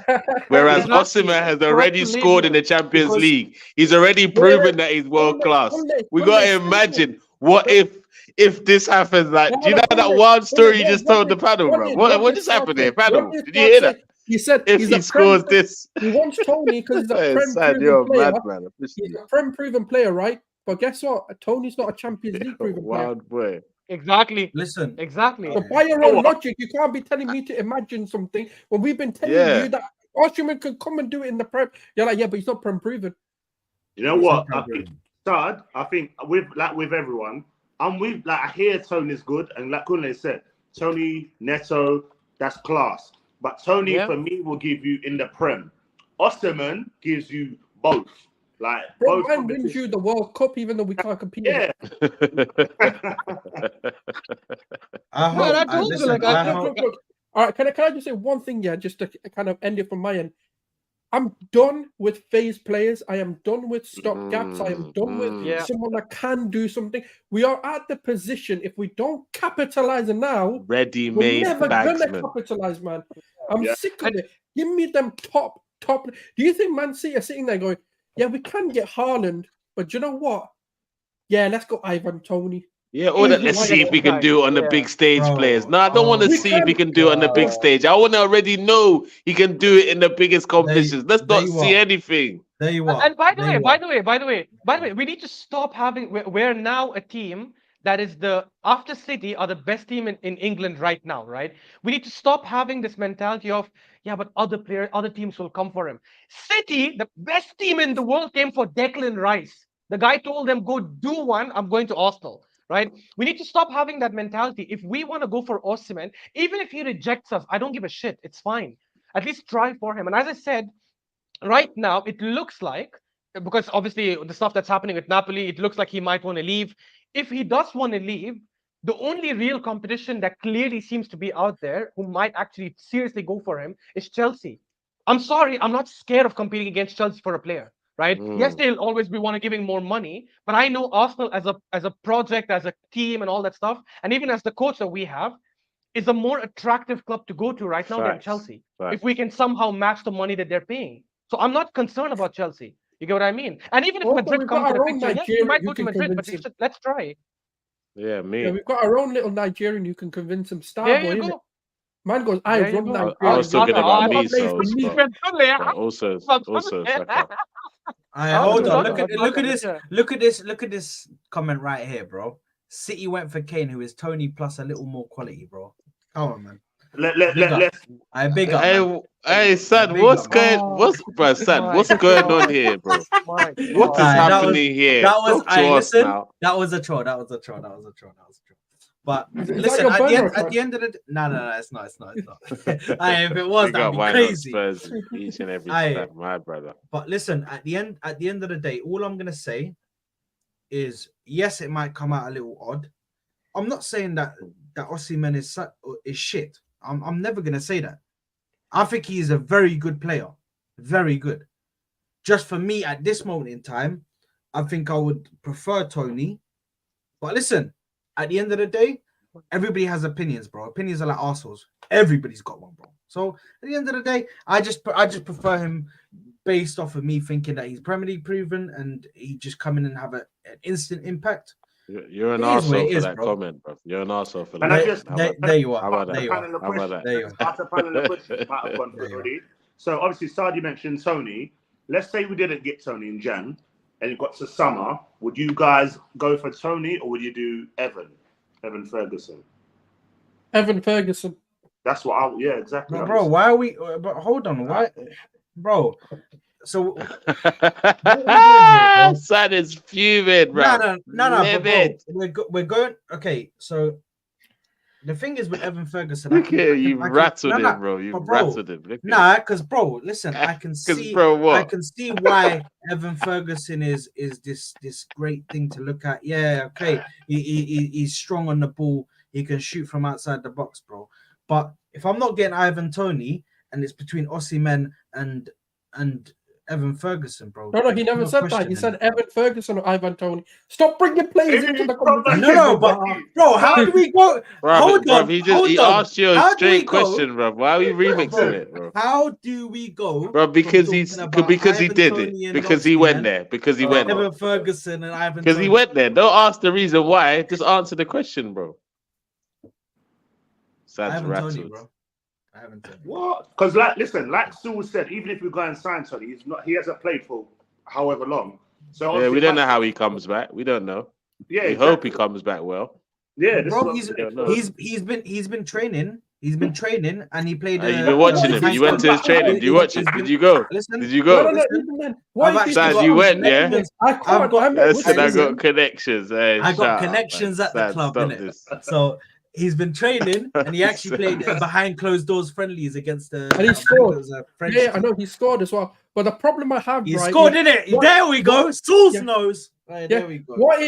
Whereas Exactly. Osimhen has You have already to live scored in here. the Champions Because- League. He's already proven that he's world class. We gotta imagine what if this happens. Like, do you know that wild story you just told the panel, bro? What just happened here, panel? Did you hear that? He said If he's he a scores Prem, this, he wants Toney because he's a hey, Prem Sad, proven you're a player. madman. He's a Prem proven player, right? But guess what? Tony's not a Champions League proven player. Wild boy. Exactly. Listen, Exactly. So by your own logic, you can't be telling me to imagine something when we've been telling you that Osimhen could come and do it in the Prem. You're like, yeah, but he's not Prem proven. You know what? I think with everyone, I'm with I hear Tony's good, and like Kunle said, Toney, Neto, that's class. But Toney for me will give you in the Prem. Osimhen gives you both. Like Bro, both man wins you the World Cup even though we can't compete. Yeah. I hope. I told you, like, I Look, hope. look, look. All right, can I just say one thing, yeah, just to kind of end it from my end. I'm done with phase players. I am done with stop gaps. I am done with someone that can do something. We are at the position, if we don't capitalize now, we're Ready-made never gonna bagsman. capitalize, man. I'm sick of it. Give me them top. Do you think Man City are sitting there going, yeah, we can get Haaland, but you know what? Yeah, let's go Ivan Toney. Yeah, or that let's see if we can do it on the big stage, players. No, I don't want to see if he can do it on the big stage. I want to already know he can do it in the biggest competitions. Let's not see anything. There you are. And by the way, we need to stop having. We're now a team that is after City are the best team in England right now, right? We need to stop having this mentality of but other teams will come for him. City, the best team in the world, came for Declan Rice. The guy told them, "Go do one. I'm going to Arsenal." Right? We need to stop having that mentality. If we want to go for Osimhen, even if he rejects us, I don't give a shit. It's fine. At least try for him. And as I said, right now it looks like, because obviously the stuff that's happening with Napoli, it looks like he might want to leave. If he does want to leave, the only real competition that clearly seems to be out there who might actually seriously go for him is Chelsea. I'm sorry, I'm not scared of competing against Chelsea for a player. Right? Yes, they'll always be giving more money, but I know Arsenal as a project, as a team, and all that stuff, and even as the coach that we have, is a more attractive club to go to right now than Chelsea. If we can somehow match the money that they're paying, so I'm not concerned about Chelsea. You get what I mean? And even if Madrid come to the picture, yes, we might go to Madrid, but let's try. Yeah, me. Yeah, we've got our own little Nigerian who can convince him. There you go. Man goes, I run Nigeria. I was talking about me, so also. Hold on. Look at this comment right here, bro. City went for Kane, who is Toney plus a little more quality, bro. Come on, man. I big up. Hey, son, what's going on here, bro? What is happening here? That was now. That was a troll. But listen, at the end of the day, no, it's not. If it was, that'd be crazy. Each and every step, my brother. But listen, at the end of the day, all I'm gonna say is, yes, it might come out a little odd. I'm not saying that Osimhen is shit. I'm never gonna say that. I think he is a very good player, very good. Just for me at this moment in time, I think I would prefer Toney. But listen, at the end of the day, everybody has opinions, bro. Opinions are like arseholes. Everybody's got one, bro. So at the end of the day, I just prefer him based off of me thinking that he's Premier League proven and he just come in and have an instant impact. You're an arsehole for that comment, bro. You're an arsehole for that. There you are. How about that? So obviously, Saad, you mentioned Toney. Let's say we didn't get Toney in Jan and it got to summer. Would you guys go for Toney or would you do Evan Ferguson? Evan Ferguson. That's what exactly. No, bro, why are we? But hold on, why, bro? So, Son is fuming, bro. No. We're going. Okay, so The thing is with Evan Ferguson, Look here, you rattled him, bro. You but bro, rattled him. Look nah, because bro, listen, I can see, I can see why Evan Ferguson is this great thing to look at. Yeah, okay, he's strong on the ball. He can shoot from outside the box, bro. But if I'm not getting Ivan Toney, and it's between Osimhen and Evan Ferguson, bro. No, he never said that. He said Evan Ferguson or Ivan Toney. Stop bringing players into the conversation. No, but bro, how do we go? Hold on, he asked you a straight question, bro. Why are we remixing it, bro? How do we go, bro? Because he did it. Because he went there. Because he went there. Evan Ferguson and Ivan. Because he went there. Don't ask the reason why. Just answer the question, bro. Sad rattled, bro. I haven't done what? Because listen, like Sue said, even if we go and sign Toney, he hasn't played for however long. So yeah, we don't know how he comes back. We don't know. Yeah, we hope he comes back well. Yeah, bro, he's been training. He's been training, and he played. You've been watching him. You went to his training. Did you watch it? Did you go? Listen, did you go? No, you went, yeah. I got connections. Hey, I got connections at the club, innit? So. He's been training, and he actually played behind closed doors friendlies against the. And he scored. Yeah, I know he scored as well. But the problem I have, he scored, didn't it? There we go. Sauce knows. Right, yeah. There we go. What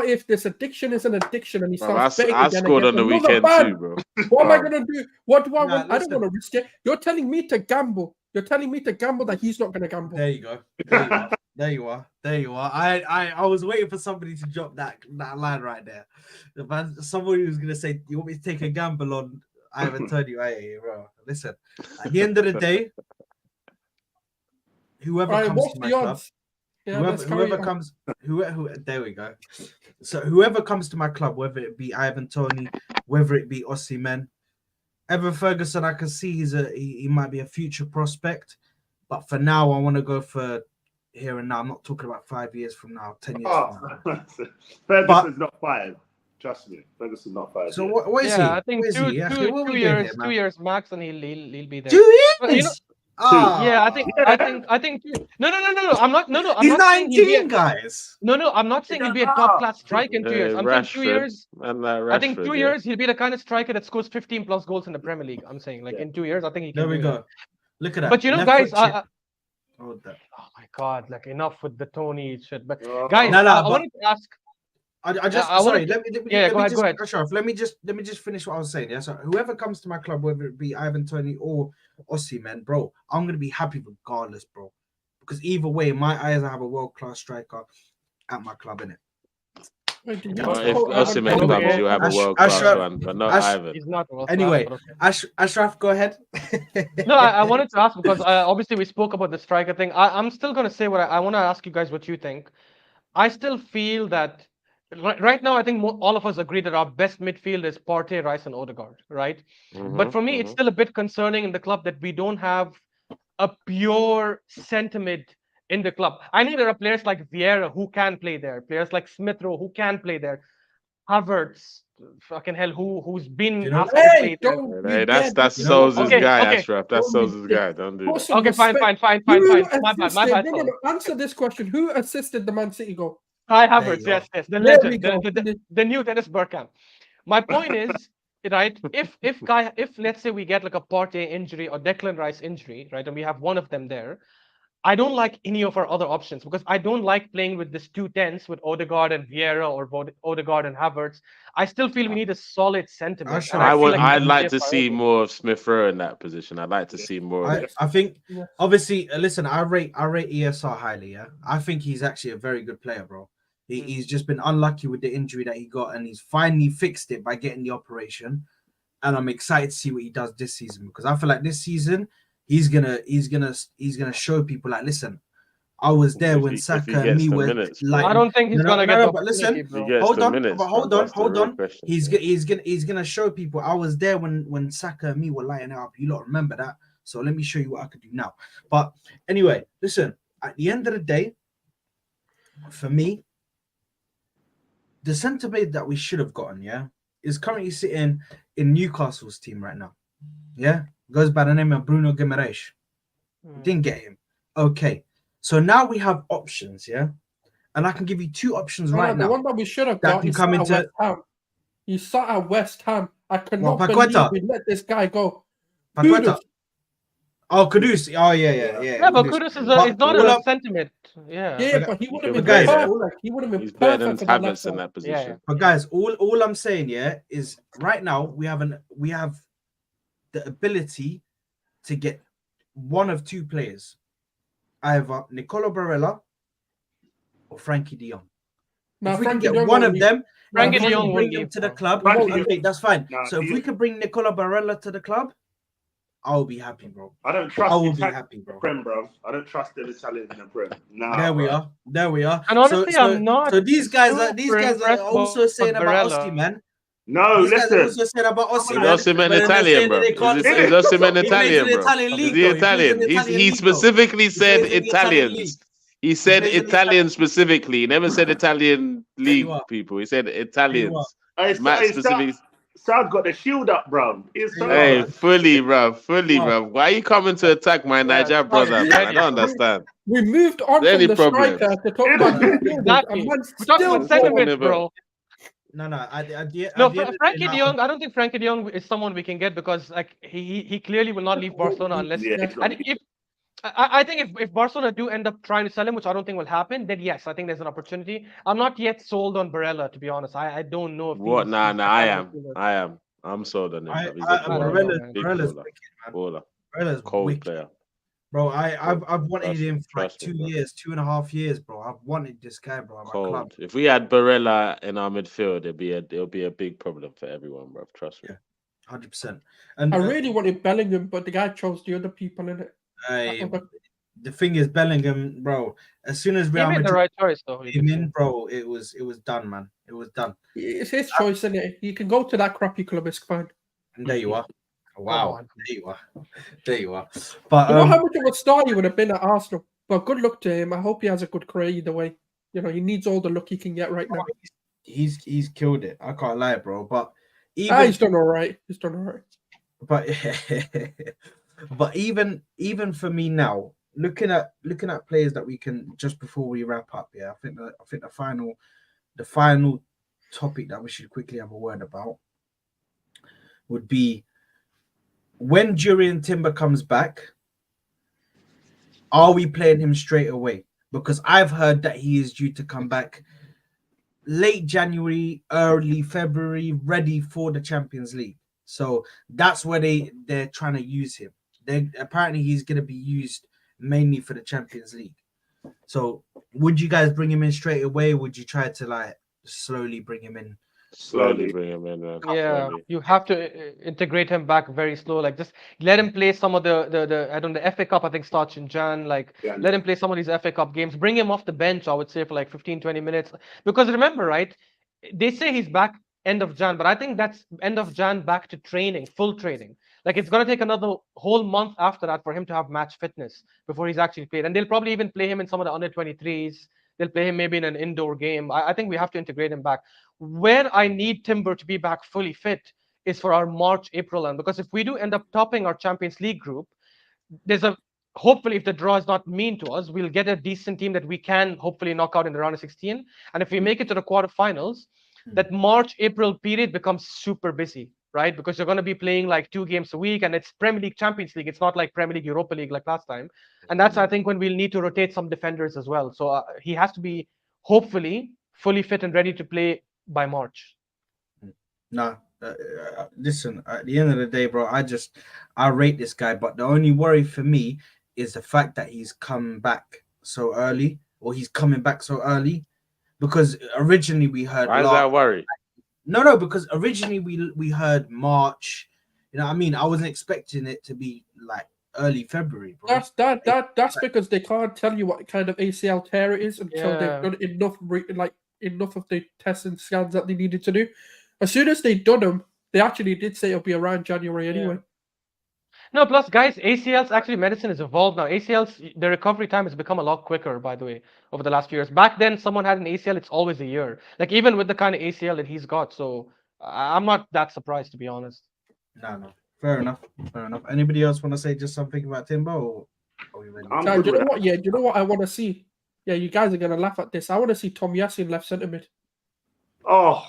if this addiction is an addiction and he starts betting I again? scored on the weekend too, bro. What am I gonna do? What do I want? I don't want to risk it. You're telling me to gamble. You're telling me to gamble that he's not gonna gamble. There you go. There you are. I was waiting for somebody to drop that line right there. Somebody was gonna say, "You want me to take a gamble on Ivan Toney?" Hey, bro. Listen. At the end of the day, whoever comes to my club, whoever comes, there we go. So whoever comes to my club, whether it be Ivan Toney, whether it be Osimhen, Evan Ferguson, I can see he might be a future prospect, but for now, I want to go for here and now. I'm not talking about 5 years from now, 10 years from now. Ferguson's not 5. Trust me, Ferguson's not 5. So what is he? I think 2 years max, and he'll be there. 2 years. Yeah, I think. No. I'm not. No. I'm He's not 19, guys. No. I'm not saying he'll be a top class striker in 2 years. I'm saying 2 years. I think 2 years he'll be the kind of striker that scores 15 plus goals in the Premier League. I'm saying in 2 years, I think he can. There we go. Look at that. But guys, oh my God! Enough with the Toney shit. But guys, I wanted to ask. Go ahead. Ashraf, let me just finish what I was saying. Yeah, so whoever comes to my club, whether it be Ivan Toney or Osimhen, bro, I'm gonna be happy regardless, bro. Because either way, in my eyes, I have a world-class striker at my club, innit? If Osimhen comes, you have a world-class one, but not Ivan. He's not world-class. Anyway, Ashraf, go ahead. No, I wanted to ask because obviously we spoke about the striker thing. I'm still gonna say what I want to ask you guys what you think. I still feel that. Right now, I think all of us agree that our best midfield is Partey, Rice, and Odegaard, right? But for me, it's still a bit concerning in the club that we don't have a pure centre-mid in the club. I know there are players like Vieira who can play there, players like Smith Rowe who can play there, Havertz, fucking hell, who's been asked to play there. Hey, that's Souls' guy, Ashraf. That's Souls' guy. Don't do that. Okay, fine. My bad. Answer this question: who assisted the Man City goal? Kai Havertz, yes, the legend, the new Dennis Bergkamp. My point is, right? If let's say we get like a Partey injury or Declan Rice injury, right, and we have one of them there, I don't like any of our other options because I don't like playing with this 2-10s with Odegaard and Vieira or Odegaard and Havertz. I still feel we need a solid sentiment. I'd like to see more of Smith Rowe in that position. I'd like to see more. I think, obviously, listen, I rate ESR highly. Yeah, I think he's actually a very good player, bro. He's just been unlucky with the injury that he got, and he's finally fixed it by getting the operation. And I'm excited to see what he does this season because I feel like this season he's gonna show people like, listen, I was there when Saka and me were like. I don't think he's gonna get. But listen, hold on. He's gonna show people I was there when Saka and me were lighting up. You lot remember that? So let me show you what I could do now. But anyway, listen. At the end of the day, for me, the centre mid that we should have gotten, is currently sitting in Newcastle's team right now. Yeah, goes by the name of Bruno Guimaraes. Didn't get him. Okay, so now we have options, and I can give you two options right now. The one that we should have got. He sat at West Ham. I cannot Paqueta? believe we let this guy go. Paqueta. Kudus. Oh, Kudus. Oh, yeah. Yeah, but Kudus is But is not all a I'm- sentiment. Yeah. Yeah, but he would have been guys- perfect. Like, he would have been He's better than perfect for the left Havertz in side. that position. Yeah. But guys, all I'm saying, is right now we have the ability to get one of two players, either Nicolo Barella or Frankie De Jong. Now, If we can Frankie get De Jong one won't of leave. them, Frankie if we De can Jong bring won't him leave, to the bro. club, Frankie De okay, that's fine. Nah, So if De we Jong- can bring Nicolo Barella to the club, I'll be happy, bro. I don't I trust will be Italian happy, bro. Prem, bro. I don't trust the Italians in the Prem. Nah, There we bro. are. There we are. And honestly, I'm not So these guys super are impressed also about saying about Barella. Osimhen. No, These guys are listen. also saying about Is Osimhen. Osimhen but then they're Italian, saying bro? that they can't Is say it. Osimhen He plays in Italian, the bro? Italian Is league, he though. He plays in Italian? the Italian He league, though. specifically said plays in the Italian league. Italians. He said plays in the Italian specifically. He never said Italian league are. people. He said are. Italians. Hey, Matt specifically. Sad got the shield up, bro. It's Hey, so Hey, man. fully, bro. Wow. Why are you coming to attack my Niger brother, man? I don't understand. We moved on Any from the problems? striker to talk about midfielders, Exactly. and man We're talking still about Still sentiments, talking bro. No. At the end No, of the day, Frankie now- De Jong. I don't think Frankie De Jong is someone we can get because like he clearly will not leave Barcelona unless. Yeah, And if I think if Barcelona do end up trying to sell him, which I don't think will happen, then yes, I think there's an opportunity. I'm not yet sold on Barella, to be honest. I don't know if What? he's Nah, the I kind of am. midfielder. I am. I'm sold on him. I- bruv. He's I- a I don't know, Barella's man. big Barella's baller. wicked, man. Baller. Barella's Cold wicked. player. Bro, I've wanted Trust me, him for like trust me, 2 bro. years, 2.5 years, bro. I've wanted this guy, bro. at my club. Cold. If we had Barella in our midfield, it'll be a big problem for everyone, bro. Trust me. 100%. And I really wanted Bellingham, but the guy chose the other people in it. the thing is, Bellingham, bro. As soon as He Real made the Madrid right choice, though. you came could say. in, bro, it was done, man. It was done. It's his choice, isn't it? He can go to that crappy club, it's fine. And there you are. Come Wow. on. There you are. There you are. But You know how much of a star he would have been at Arsenal. But good luck to him. I hope he has a good career either way. You know, he needs all the luck he can get right now. he's killed it. I can't lie, bro. But He's even done all right. He's done all right. but but even for me now, looking at players that we can just before we wrap up, I think the final topic that we should quickly have a word about would be when Jurriën Timber comes back, are we playing him straight away? Because I've heard that he is due to come back late January, early February, ready for the Champions League. So that's where they're trying to use him. Apparently he's going to be used mainly for the Champions League. So would you guys bring him in straight away? Would you try to like slowly bring him in? Slowly bring him in, man. Yeah, Slowly. you have to integrate him back very slow. Like just let him play some of the I don't know, the FA Cup I think starts in Jan. Like Yeah. let him play some of these FA Cup games. Bring him off the bench, I would say, for like 15-20 minutes. Because remember, right? They say he's back end of Jan, but I think that's end of Jan back to training, full training. Like it's gonna take another whole month after that for him to have match fitness before he's actually played. And they'll probably even play him in some of the under 23s. They'll play him maybe in an indoor game. I think we have to integrate him back. Where I need Timber to be back fully fit is for our March, April run. Because if we do end up topping our Champions League group, there's a hopefully if the draw is not mean to us, we'll get a decent team that we can hopefully knock out in the round of 16. And if we make it to the quarterfinals, that March, April period becomes super busy, right? Because you're going to be playing like 2 games a week and it's Premier League, Champions League. It's not like Premier League, Europa League like last time. And that's, I think, when we'll need to rotate some defenders as well. So he has to be hopefully fully fit and ready to play by March. No, listen, at the end of the day, bro, I rate this guy, but the only worry for me is the fact that he's come back so early, or he's coming back so early, because originally we heard Why is that worry? No, because originally we heard March. You know what I mean? I wasn't expecting it to be like early February, bro. That's because they can't tell you what kind of ACL tear it is until they've done enough of the tests and scans that they needed to do. As soon as they'd done them, they actually did say it'll be around January anyway. No, plus, guys, ACLs, actually, medicine has evolved now. ACLs, the recovery time has become a lot quicker, by the way, over the last few years. Back then, someone had an ACL, it's always a year. Like, even with the kind of ACL that he's got. So, I'm not that surprised, to be honest. No. Fair enough. Anybody else want to say just something about Timber? Or are we ready? I'm Do good you know with what? Yeah, do you know what I want to see? Yeah, you guys are going to laugh at this. I want to see Tom Yassin left centre mid. Oh,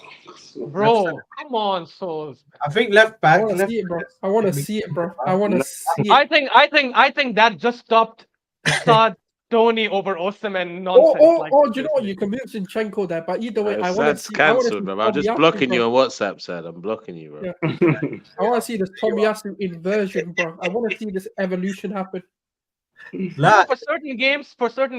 Bro, come on, Souls. I think left I back. want to see it, bro. I want to see it, bro. I want to see it. I think that just stopped Saad Toney over Osimhen nonsense. Or do you know what? You can move Zinchenko there, but either way, I want to Sad's see. I want to cancelled, see bro. I'm just Tomiyasu, blocking bro. you on WhatsApp, Sad. I'm blocking you, bro. Yeah. I want to see this Tomiyasu inversion, bro. I want to see this evolution happen. Like, For certain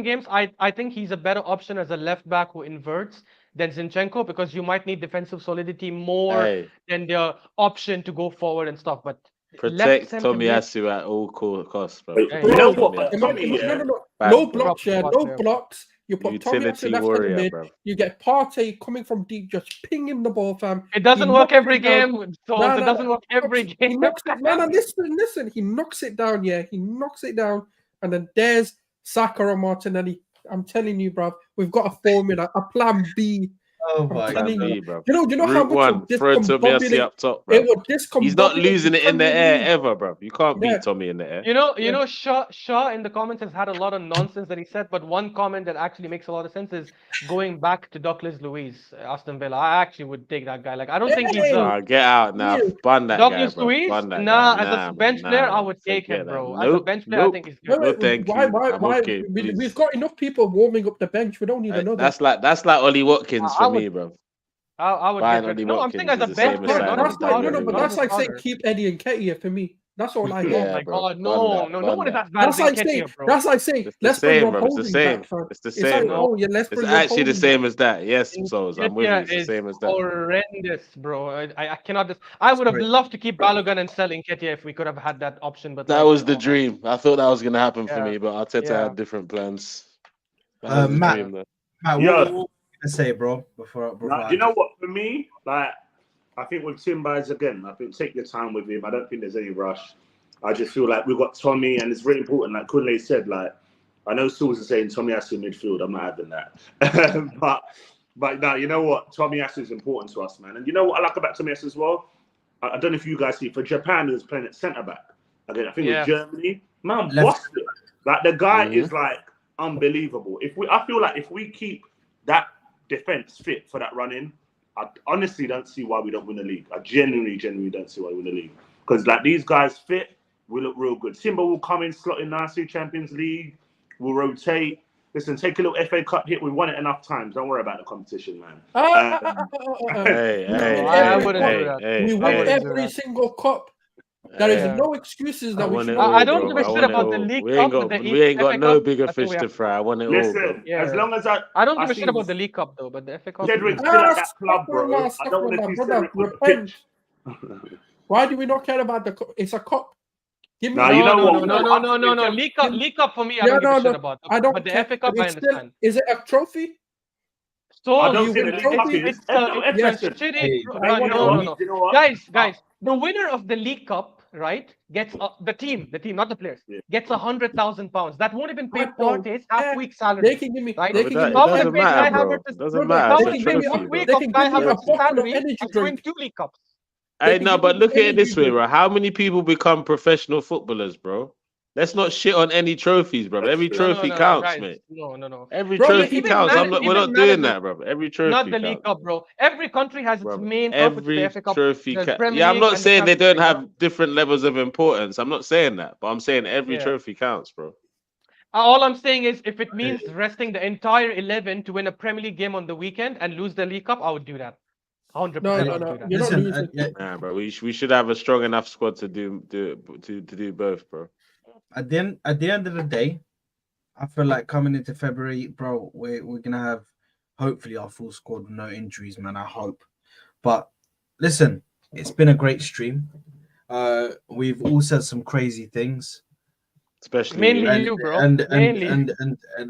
games, I think he's a better option as a left back who inverts than Zinchenko because you might need defensive solidity more Hey, than the option to go forward and stuff. But protect center mid- Tomiyasu at all costs, bro. You Hey, Protect know Bro, what, Tomiyasu. Tommy, yeah. no. Bad, No bro. blocks, yeah, Proper no player. blocks. You put Tomiyasu Utility left warrior, center mid. bro. You get Partey coming from deep, just ping him the ball, fam. It doesn't He work knocks every it down. game, Souls. It doesn't work every He game. knocks it. No, listen. He knocks it down. Yeah, he knocks it down, and then there's Saka or Martinelli. I'm telling you, bro, we've got a formula, a plan B. oh I'm my telling god. you. B, bro. You know how Route much one, of this throw Tomiyasu discombobulated up top, it bro. would discombobulate. He's not losing it in the Premier air League. ever, bro. You can't Yeah. beat Tommy in the air. You know, Yeah. Shaw in the comments has had a lot of nonsense that he said, but one comment that actually makes a lot of sense is going back to Douglas Luiz, Aston Villa. I actually would take that guy. Like, I don't think he's Hey! Get out now. Yeah. Bun that guy, Douglas bro. Luiz. Bun that Nah, guy. as a bench player, I would take him, bro. As a bench player, I think he's good. No, thank why, you. Why? I'm Why? okay, please. We've got enough people warming up the bench. We don't need another. That's like Ollie Watkins I for would- me, bro. I would Buying get rid. Ollie No, I'm Watkins saying as a is the bench same player, as not signing as a That's like starter. but not that's as a like saying starter. keep Eddie and Ketia for me. That's all I Oh hear. my bro. god, no one is as bad That's as like saying Nketiah, bro. that's like saying It's the let's bring same, Rob bro. It's the Holding same. back, fam. It's the It's same, like, bro. oh yeah, let's It's bring Rob actually the Holding same back. as that. Yes, Souls. I'm with you. Nketiah It's the is same as that. horrendous, bro. I cannot. I would have Sorry. loved to keep Balogun and sell Nketiah if we could have had that option, but That like, was the dream. I thought that was gonna happen for Yeah. me, but Arteta Yeah. had different plans. That was the Matt, dream, though. Matt, Yeah. what you gonna say, bro? Before Now, I you know what? For me, like, I think with Timber again, I think take your time with him. I don't think there's any rush. I just feel like we've got Tommy, and it's very important. Like Kunle said, like I know Sewell's is saying Tommy Asu midfield. I'm not having that. but now you know what? Tommy Asu is important to us, man. And you know what I like about Tommy Asu as well? I don't know if you guys see for Japan, he was playing at centre back. Again, I think it was Germany. Man, Left. busted. Like the guy is like unbelievable. I feel like if we keep that defense fit for that run in, I honestly don't see why we don't win the league. I genuinely don't see why we win the league. Because like these guys fit, we look real good. Timber will come in, slot in nicely, Champions League, we'll rotate. Listen, take a little FA Cup hit. We've won it enough times. Don't worry about the competition, man. I wouldn't do that. We win every single cup. There is no excuses that we should. I don't give a shit about the League Cup. We ain't got no bigger fish to fry. I want it all, bro. Listen, as long as I don't give a shit about the League Cup though, but the FA Cup. Cedric's still at that club, bro. I don't want to see Cedric on the pitch. Why do we not care about the cup? It's a cup. Give me Nah, you know what? No. League Cup for me, I don't give a shit about. I don't. But the FA Cup, I understand. Is it a trophy? So I don't you think win the League Cup it's is. a shitty. Hey, No. Guys, the winner of the League Cup, right, gets the team, not the players, gets £100,000. That won't even pay Partey's half-week salary. They can give me. Right? They can give me. Doesn't matter, bro. Doesn't matter. How It's much a maybe trophy, a bro. week They of can Kai give me a Havertz's bottle of salary energy of winning drink. 2 League Cups? Hey, can no, give but me look at it energy this way, drink. bro. How many people become professional footballers, bro? Let's not shit on any trophies, bro. Every trophy counts, guys, mate. No. Every Bro, trophy even counts. man- We're even not doing managers- that, bro. Every trophy Not the counts. League Cup, bro. Every country has its Bro, main cup, which is the every FA Cup. trophy the counts. Premier Yeah, I'm League not and the saying they Champions don't League. have different levels of importance. I'm not saying that, but I'm saying every Yeah. trophy counts, bro. All I'm saying is, if it means resting the entire 11 to win a Premier League game on the weekend and lose the League Cup, I would do that. 100%. No. I would do that. You're not losing. Nah, bro. We should have a strong enough squad to do both, bro. at the end of the day, I feel like coming into February, bro, we're gonna have hopefully our full squad with no injuries, man. I hope. But listen, it's been a great stream. We've all said some crazy things. Especially Mainly you. you, bro. And Mainly.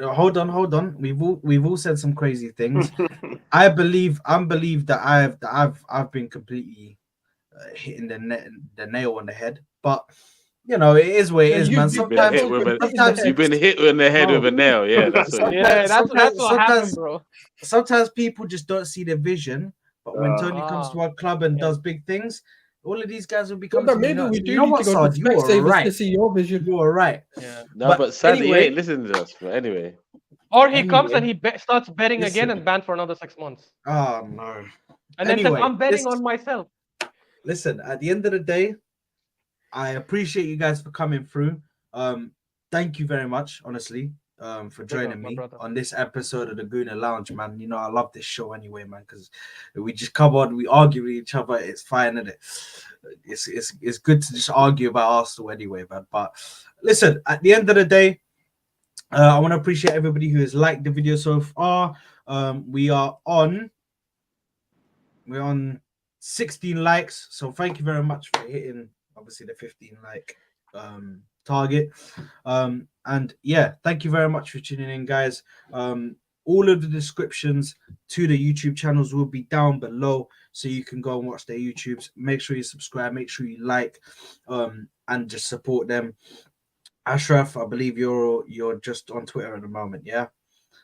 hold on. We've all said some crazy things. I believe that I've been completely hitting the nail on the head. But you know, it is what it is, man. You've been hit with in the head with a nail. Yeah, that's what. That's what happened, bro. Sometimes people just don't see the vision. But when Toney comes to our club and does big things, all of these guys will become. Maybe we do need to go to Specsavers to see your vision. You are right. Yeah. No, but sadly, anyway, he ain't listening to us. But anyway, Or he comes and Anyway, he starts betting again listen. and banned for another 6 months. Oh no. And then says, Anyway, I'm betting on myself. listen, at the end of the day, I appreciate you guys for coming through. Thank you very much, honestly, for joining my me brother. on this episode of the GOONER Lounge, man. You know, I love this show anyway, man, because we just come on, we argue with each other. It's fine, isn't it? It's good to just argue about Arsenal anyway, man. But listen, at the end of the day, I want to appreciate everybody who has liked the video so far. We're on 16 likes, so thank you very much for hitting obviously the 15 like target. And yeah, thank you very much for tuning in, guys. All of the descriptions to the YouTube channels will be down below, so you can go and watch their YouTubes. Make sure you subscribe, make sure you like, and just support them. Ashraf, I believe you're just on Twitter at the moment, yeah.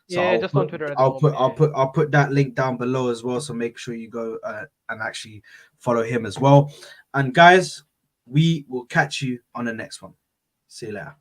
So Yeah, just on Twitter at the I'll moment, put that link down below as well. So make sure you go and actually follow him as well. And guys, we will catch you on the next one. See you later.